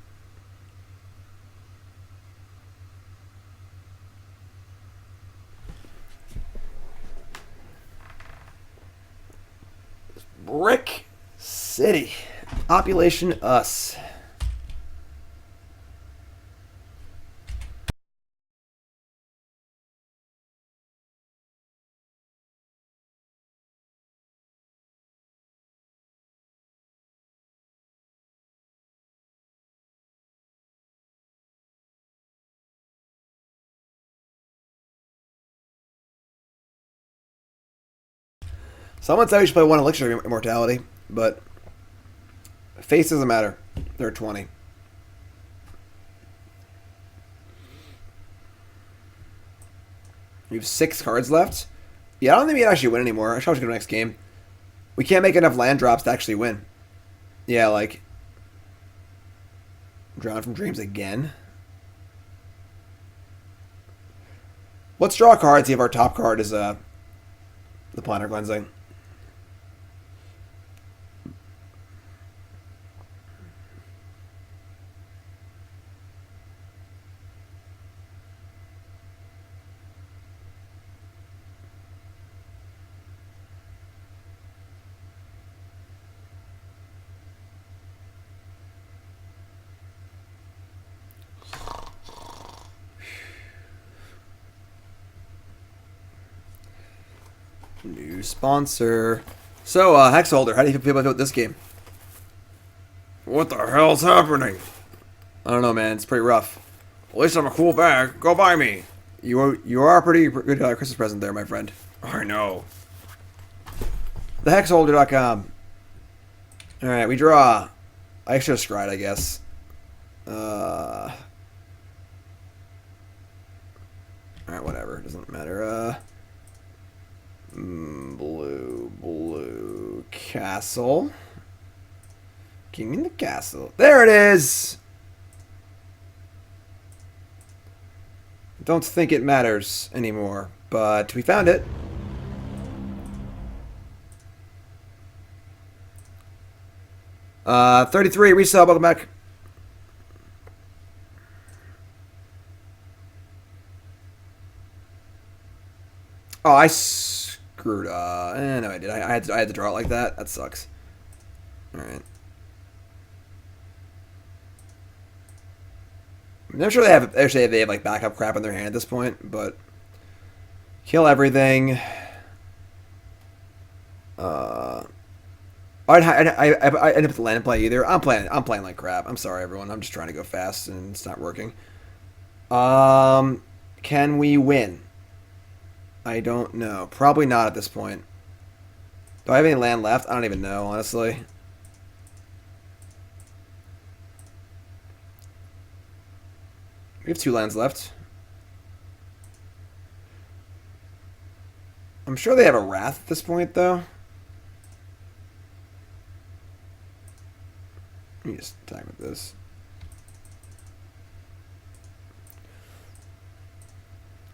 Brick City. Population us. Someone said we should play one Elixir of Immortality, but face doesn't matter. They're 20. We have 6 cards left. Yeah, I don't think we can actually win anymore. I should go to the next game. We can't make enough land drops to actually win. Yeah, like Drown from Dreams again. Let's draw a card, see if our top card is the Planar Cleansing. New sponsor. So, Hex Holder, how do you feel about this game? What the hell's happening? I don't know, man. It's pretty rough. At least I'm a cool bag. Go buy me. You are a pretty good Christmas present there, my friend. I know. TheHexHolder.com. Alright, we draw. I should have scryed, I guess. Alright, whatever. Doesn't matter. Blue, castle. King in the castle. There it is! Don't think it matters anymore, but we found it. Uh, 33, resell, welcome back. Oh, I screwed up. No, I did. I had to draw it like that. That sucks. Alright. I'm sure they have like backup crap in their hand at this point, but kill everything. I didn't put the land in play either. I'm playing like crap. I'm sorry, everyone. I'm just trying to go fast and it's not working. Can we win? I don't know. Probably not at this point. Do I have any land left? I don't even know, honestly. We have 2 lands left. I'm sure they have a Wrath at this point, though. Let me just attack with this.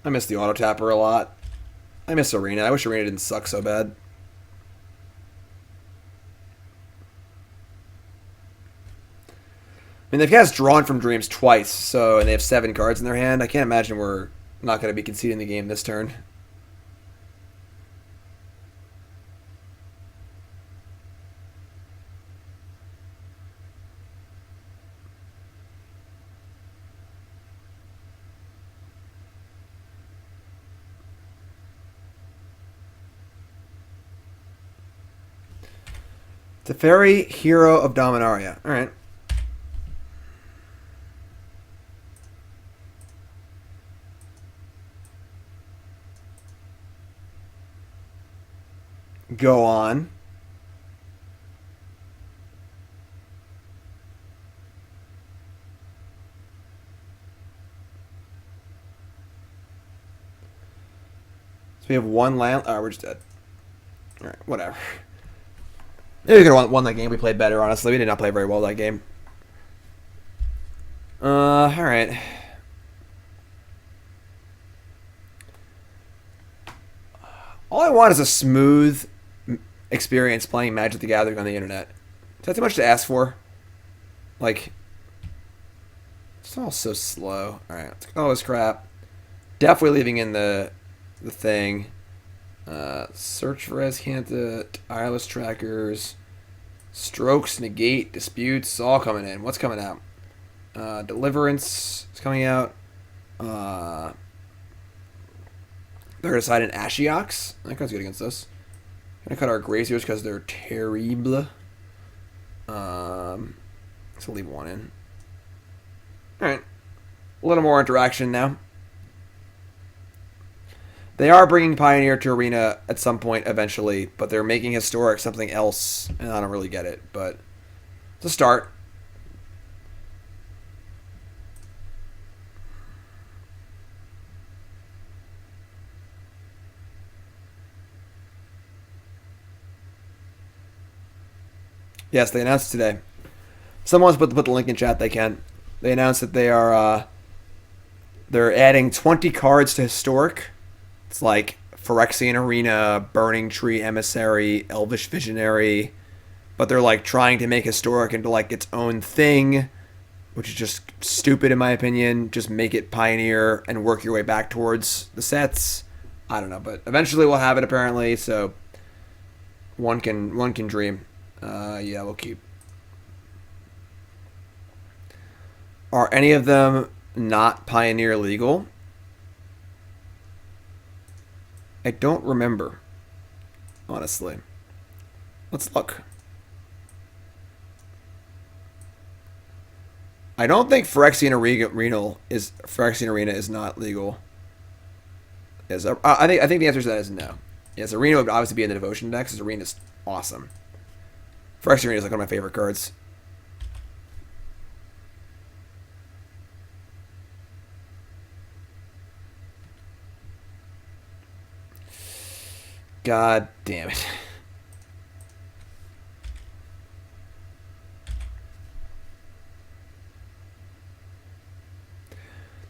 I miss the auto tapper a lot. I miss Arena. I wish Arena didn't suck so bad. I mean, they've cast Drawn from Dreams twice, so, and they have 7 cards in their hand. I can't imagine we're not going to be conceding the game this turn. Teferi, Hero of Dominaria. All right. Go on. So we have 1 land. Oh, we're just dead. All right, whatever. Maybe we could have won that game. We played better, honestly. We did not play very well that game. All right. All I want is a smooth experience playing Magic the Gathering on the internet. Is that too much to ask for? Like, it's all so slow. All right, let's get all this crap. Definitely leaving in the thing. Search for Azcanta, tireless trackers, strokes, negate, disputes, all coming in. What's coming out? Deliverance is coming out. They're going to side an Ashiox. That card's good against us. Going to cut our Graziers because they're terrible. So leave 1 in. Alright. A little more interaction now. They are bringing Pioneer to Arena at some point eventually, but they're making Historic something else, and I don't really get it, but it's a start. Yes, they announced today. Someone wants to put the link in chat, they can. They announced that they are they're adding 20 cards to Historic. It's like Phyrexian Arena, Burning Tree Emissary, Elvish Visionary, but they're like trying to make Historic into like its own thing, which is just stupid in my opinion. Just make it Pioneer and work your way back towards the sets. I don't know, but eventually we'll have it apparently, so one can dream. Yeah, we'll keep. Are any of them not Pioneer legal? I don't remember, honestly. Let's look. I don't think Phyrexian Arena is not legal. Yes, I think the answer to that is no. Yes, Arena would obviously be in the Devotion deck, because Arena's awesome. Phyrexian Arena is like one of my favorite cards. God damn it.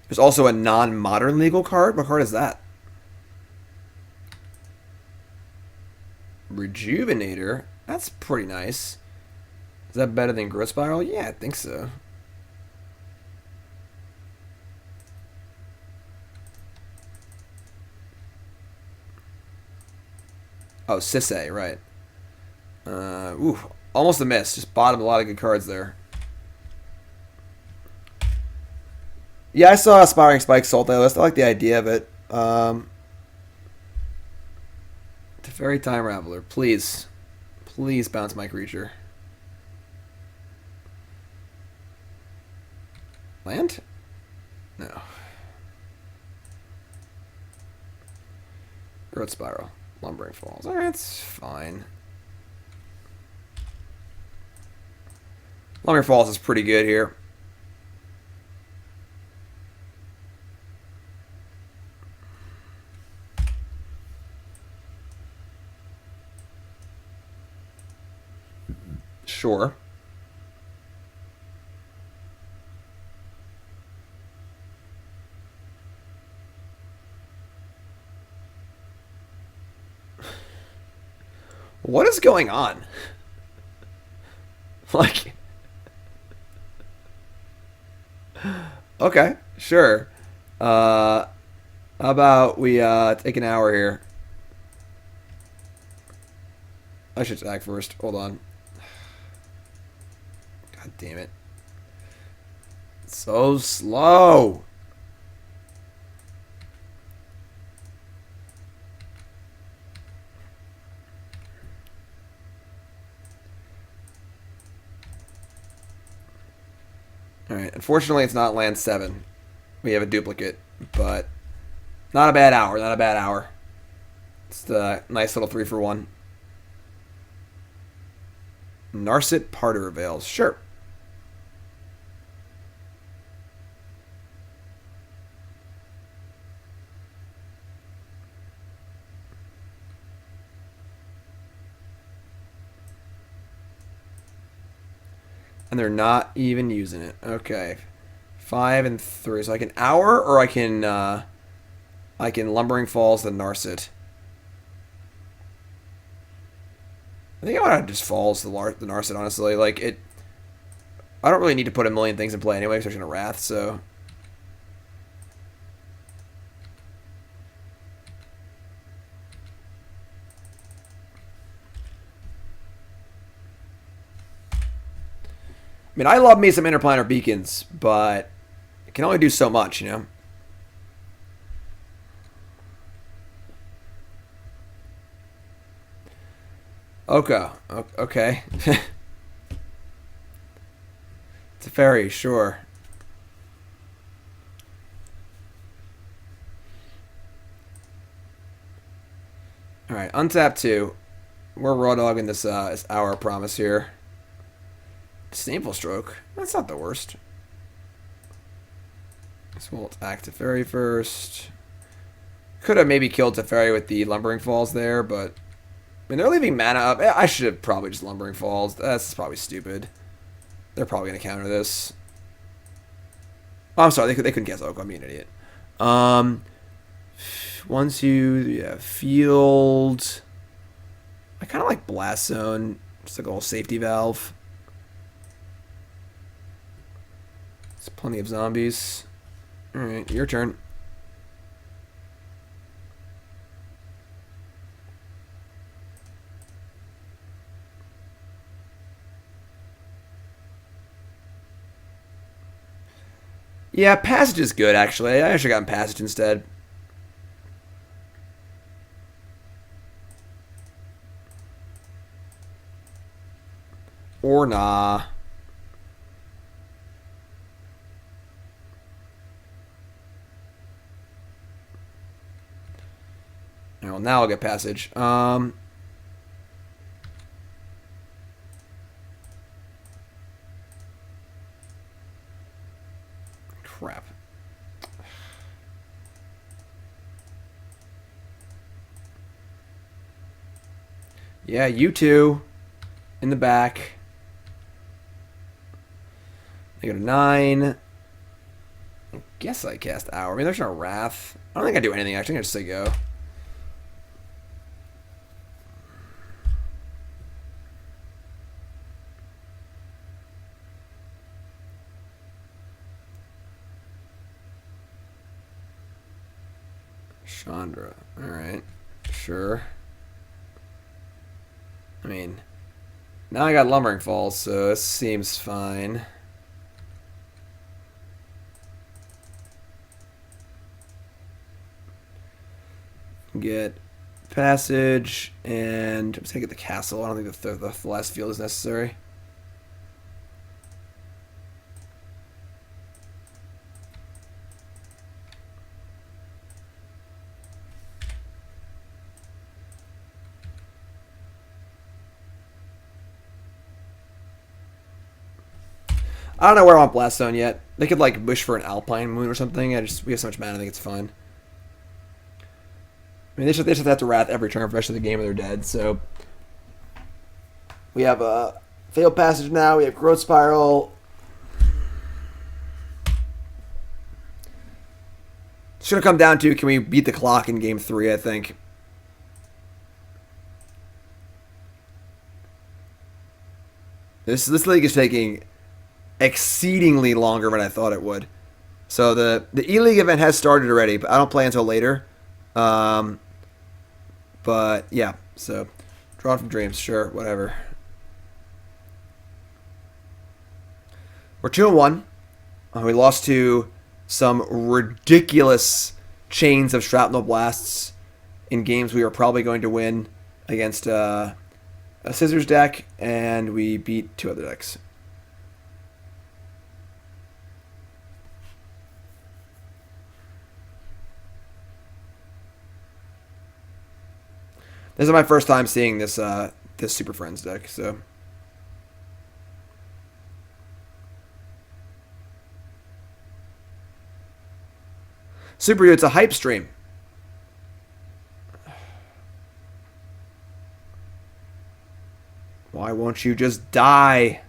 There's also a non-modern legal card. What card is that? Rejuvenator? That's pretty nice. Is that better than Growth Spiral? Yeah, I think so. Oh, Sisse, right. Ooh, almost a miss. Just bottomed a lot of good cards there. Yeah, I saw Aspiring Spike Salt list. I like the idea of it. Teferi Time Raveler, please. Please bounce my creature. Land? No. Growth Spiral. Lumbering Falls. Alright, it's fine. Lumber Falls is pretty good here. Sure. What is going on? Like, okay, sure. How about we take an hour here? I should attack first. Hold on. God damn it. So slow. Alright, unfortunately it's not land 7. We have a duplicate, but not a bad hour, not a bad hour. It's the nice little 3 for 1. Narset Parter Avails. Sure. And they're not even using it. Okay. 5 and 3. So I can hour or I can Lumbering Falls the Narset. I think I want to just Falls the Narset, honestly. Like, it... I don't really need to put a million things in play anyway, especially in a Wrath, so... I mean, I love me some interplanar beacons, but it can only do so much, you know? Okay. Okay. Teferi, sure. Alright, untap 2. We're raw dogging this hour promise here. Disdainful Stroke. That's not the worst. So we'll attack Teferi first. Could have maybe killed Teferi with the Lumbering Falls there, but... I mean, they're leaving mana up. I should have probably just Lumbering Falls. That's probably stupid. They're probably going to counter this. Oh, I'm sorry. They couldn't cancel Oko. I'm being an idiot. 1, 2, yeah, Field. I kind of like Blast Zone. Just like a little safety valve. There's plenty of zombies. Alright, your turn. Yeah, Passage is good, actually. I should have gotten Passage instead. Or nah. Well, now I'll get Passage. Crap. Yeah, you two. In the back. I go to 9. I guess I cast Hour. I mean, there's no Wrath. I don't think I do anything, actually. I just say go. Chandra. Alright. Sure. I mean, now I got Lumbering Falls, so this seems fine. Get Passage, and I'm just going to get the Castle. I don't think the last field is necessary. I don't know where I want Blast Zone yet. They could like wish for an Alpine Moon or something. We have so much mana, I think it's fine. I mean, they just have to Wrath every turn for the rest of the game or they're dead. So we have a Fabled Passage now. We have Growth Spiral. It's going to come down to, can we beat the clock in Game 3, I think. This league is taking exceedingly longer than I thought it would. So the E-League event has started already, but I don't play until later. But yeah, so Drawn from Dreams, sure, whatever. We're 2-1. We lost to some ridiculous chains of Shrapnel Blasts in games we are probably going to win against a Scissors deck, and we beat 2 other decks. This is my first time seeing this this Super Friends deck, so. Super, it's a hype stream. Why won't you just die?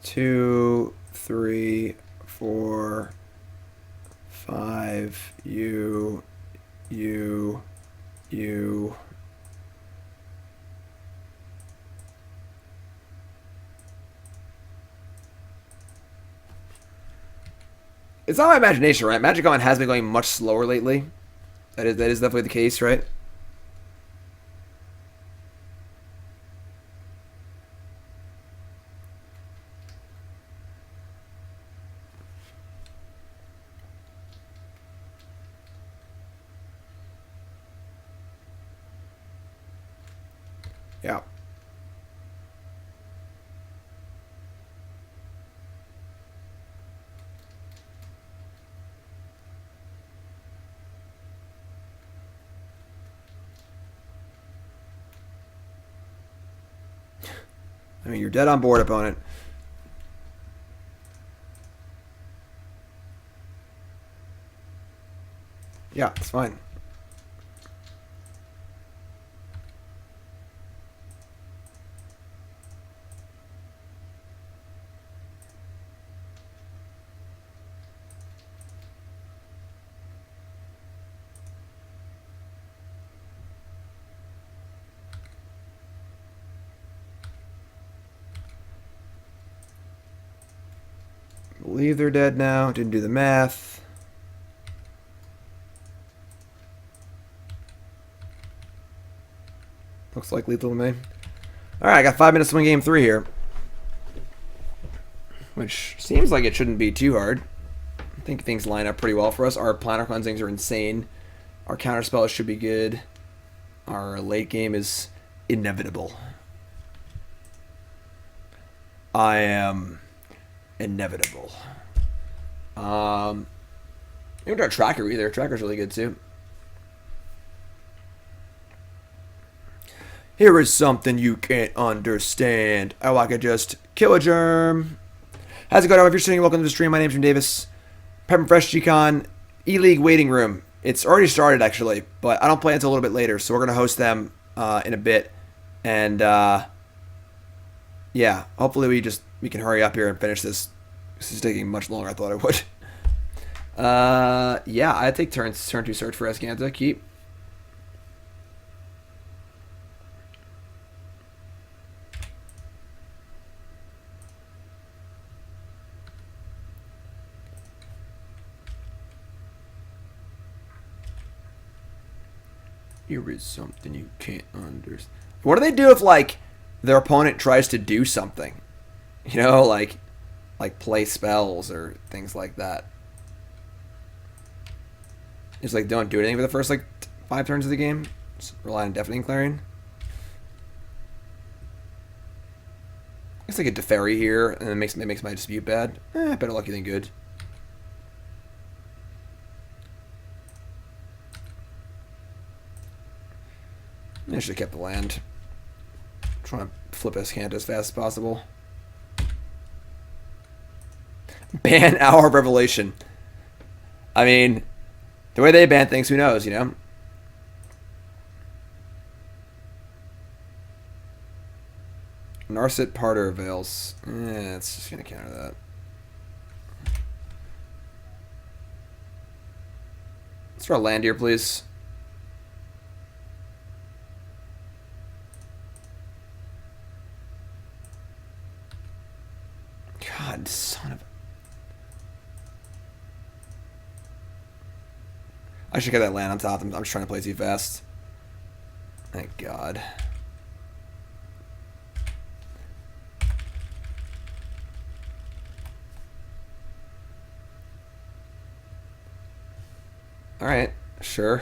Two, 3, 4, 5, you. It's not my imagination, right? MagicCon has been going much slower lately. That is definitely the case, right? Yeah. I mean, you're dead on board, opponent. Yeah, it's fine. Believe they're dead now. Didn't do the math. Looks like lethal to me. Alright, I got 5 minutes to win game 3 here. Which seems like it shouldn't be too hard. I think things line up pretty well for us. Our Planar Cleansings are insane. Our counterspells should be good. Our late game is inevitable. I am inevitable. We don't have a tracker either. Tracker's really good too. Here is something you can't understand. Oh, I could just kill a germ. How's it going? If you're sitting, welcome to the stream. My name's Jim Davis. Pep and Fresh GCON E-League waiting room. It's already started actually, but I don't play until a little bit later, so we're gonna host them in a bit, and yeah, hopefully we can hurry up here and finish this. This is taking much longer than I thought it would. Yeah, I take turn 2 search for Escanta. Keep. Here is something you can't understand. What do they do if, like, their opponent tries to do something? You know, like play spells or things like that. It's like, don't do anything for the first, 5 turns of the game. Just rely on Deafening Clarion. It's like a Teferi here, and it makes my dispute bad. Better lucky than good. I should have kept the land. Trying to flip his hand as fast as possible. Ban Hour of Revelation. I mean, the way they ban things, who knows, you know? Narset Parter Veils. It's just going to counter that. Let's draw land here, please. God, son of a... I should get that land on top. I'm just trying to play too fast. Thank God. Alright, sure.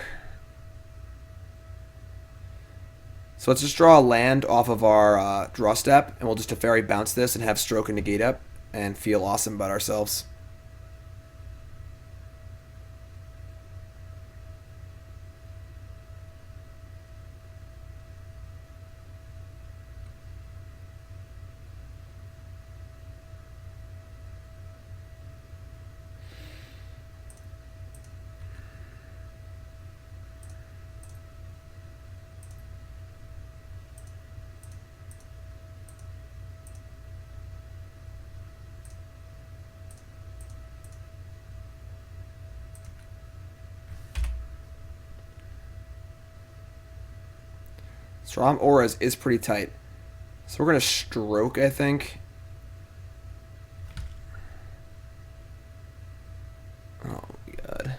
So let's just draw a land off of our draw step, and we'll just Teferi bounce this and have Stroke and Negate up, and feel awesome about ourselves. Strom Auras is pretty tight. So we're going to Stroke, I think. Oh, my God.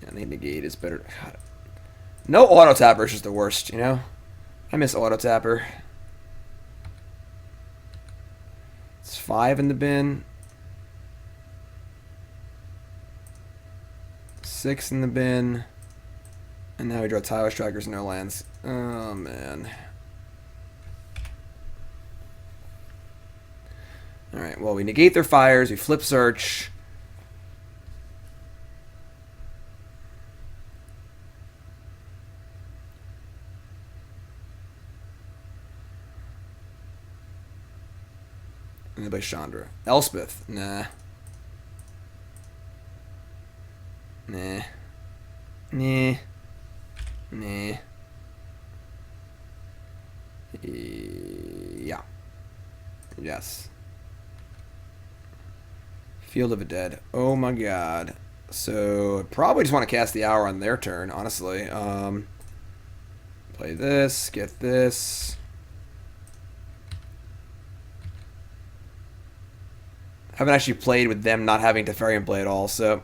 Yeah, I think Negate is better. God. No Auto Tapper is just the worst, you know? I miss Auto Tapper. It's 5 in the bin. 6 in the bin. And now we draw Tile Strikers, no lands. Oh, man. Alright, well, we negate their fires. We flip Search. And then by Chandra. Elspeth. Nah. Nah. Nah. Nah. Yeah. Yes. Field of the Dead. Oh my God. So probably just want to cast the Hour on their turn, honestly. Play this, get this. Haven't actually played with them not having Teferi in play at all, so...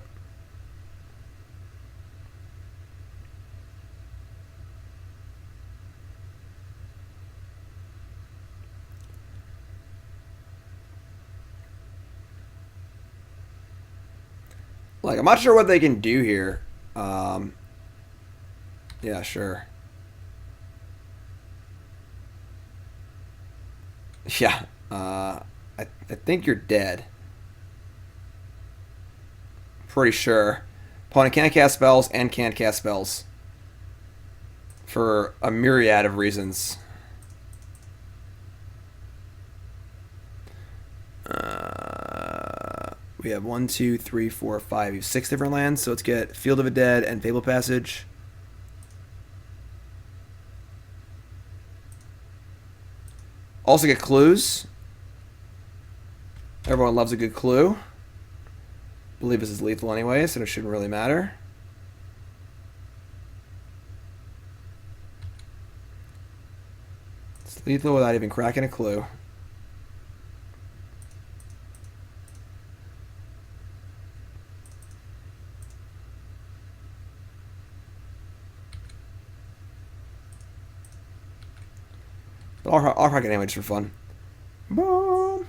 Like, I'm not sure what they can do here. Yeah, sure. Yeah. I think you're dead. Pretty sure. Opponent can't cast spells and can't cast spells. For a myriad of reasons. We have 1, 2, 3, 4, 5. We have 6 different lands, so let's get Field of the Dead and Fabled Passage. Also get clues. Everyone loves a good clue. I believe this is lethal anyway, so it shouldn't really matter. It's lethal without even cracking a clue. But I'll crack it anyway just for fun. Boom.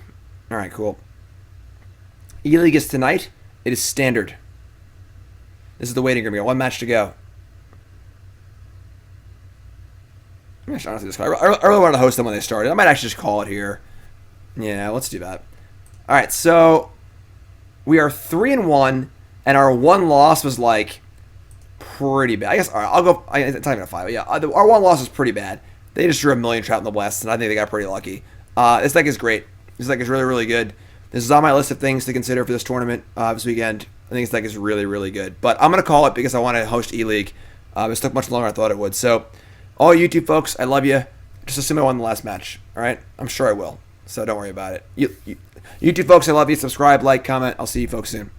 Alright, cool. E-League is tonight. It is standard. This is the waiting room. We got one match to go. Honestly, I really wanted to host them when they started. I might actually just call it here. Yeah, let's do that. All right, so we are 3-1, and our one loss was like pretty bad. I guess. All right, I'll go. It's not even a 5. Yeah, our one loss was pretty bad. They just drew a million trout in the West, and I think they got pretty lucky. This deck is great. This deck is really, really good. This is on my list of things to consider for this tournament this weekend. I think this deck is really, really good. But I'm going to call it because I want to host E-League. It took much longer than I thought it would. So, all YouTube folks, I love you. Just assume I won the last match. All right? I'm sure I will. So don't worry about it. YouTube folks, I love you. Subscribe, like, comment. I'll see you folks soon.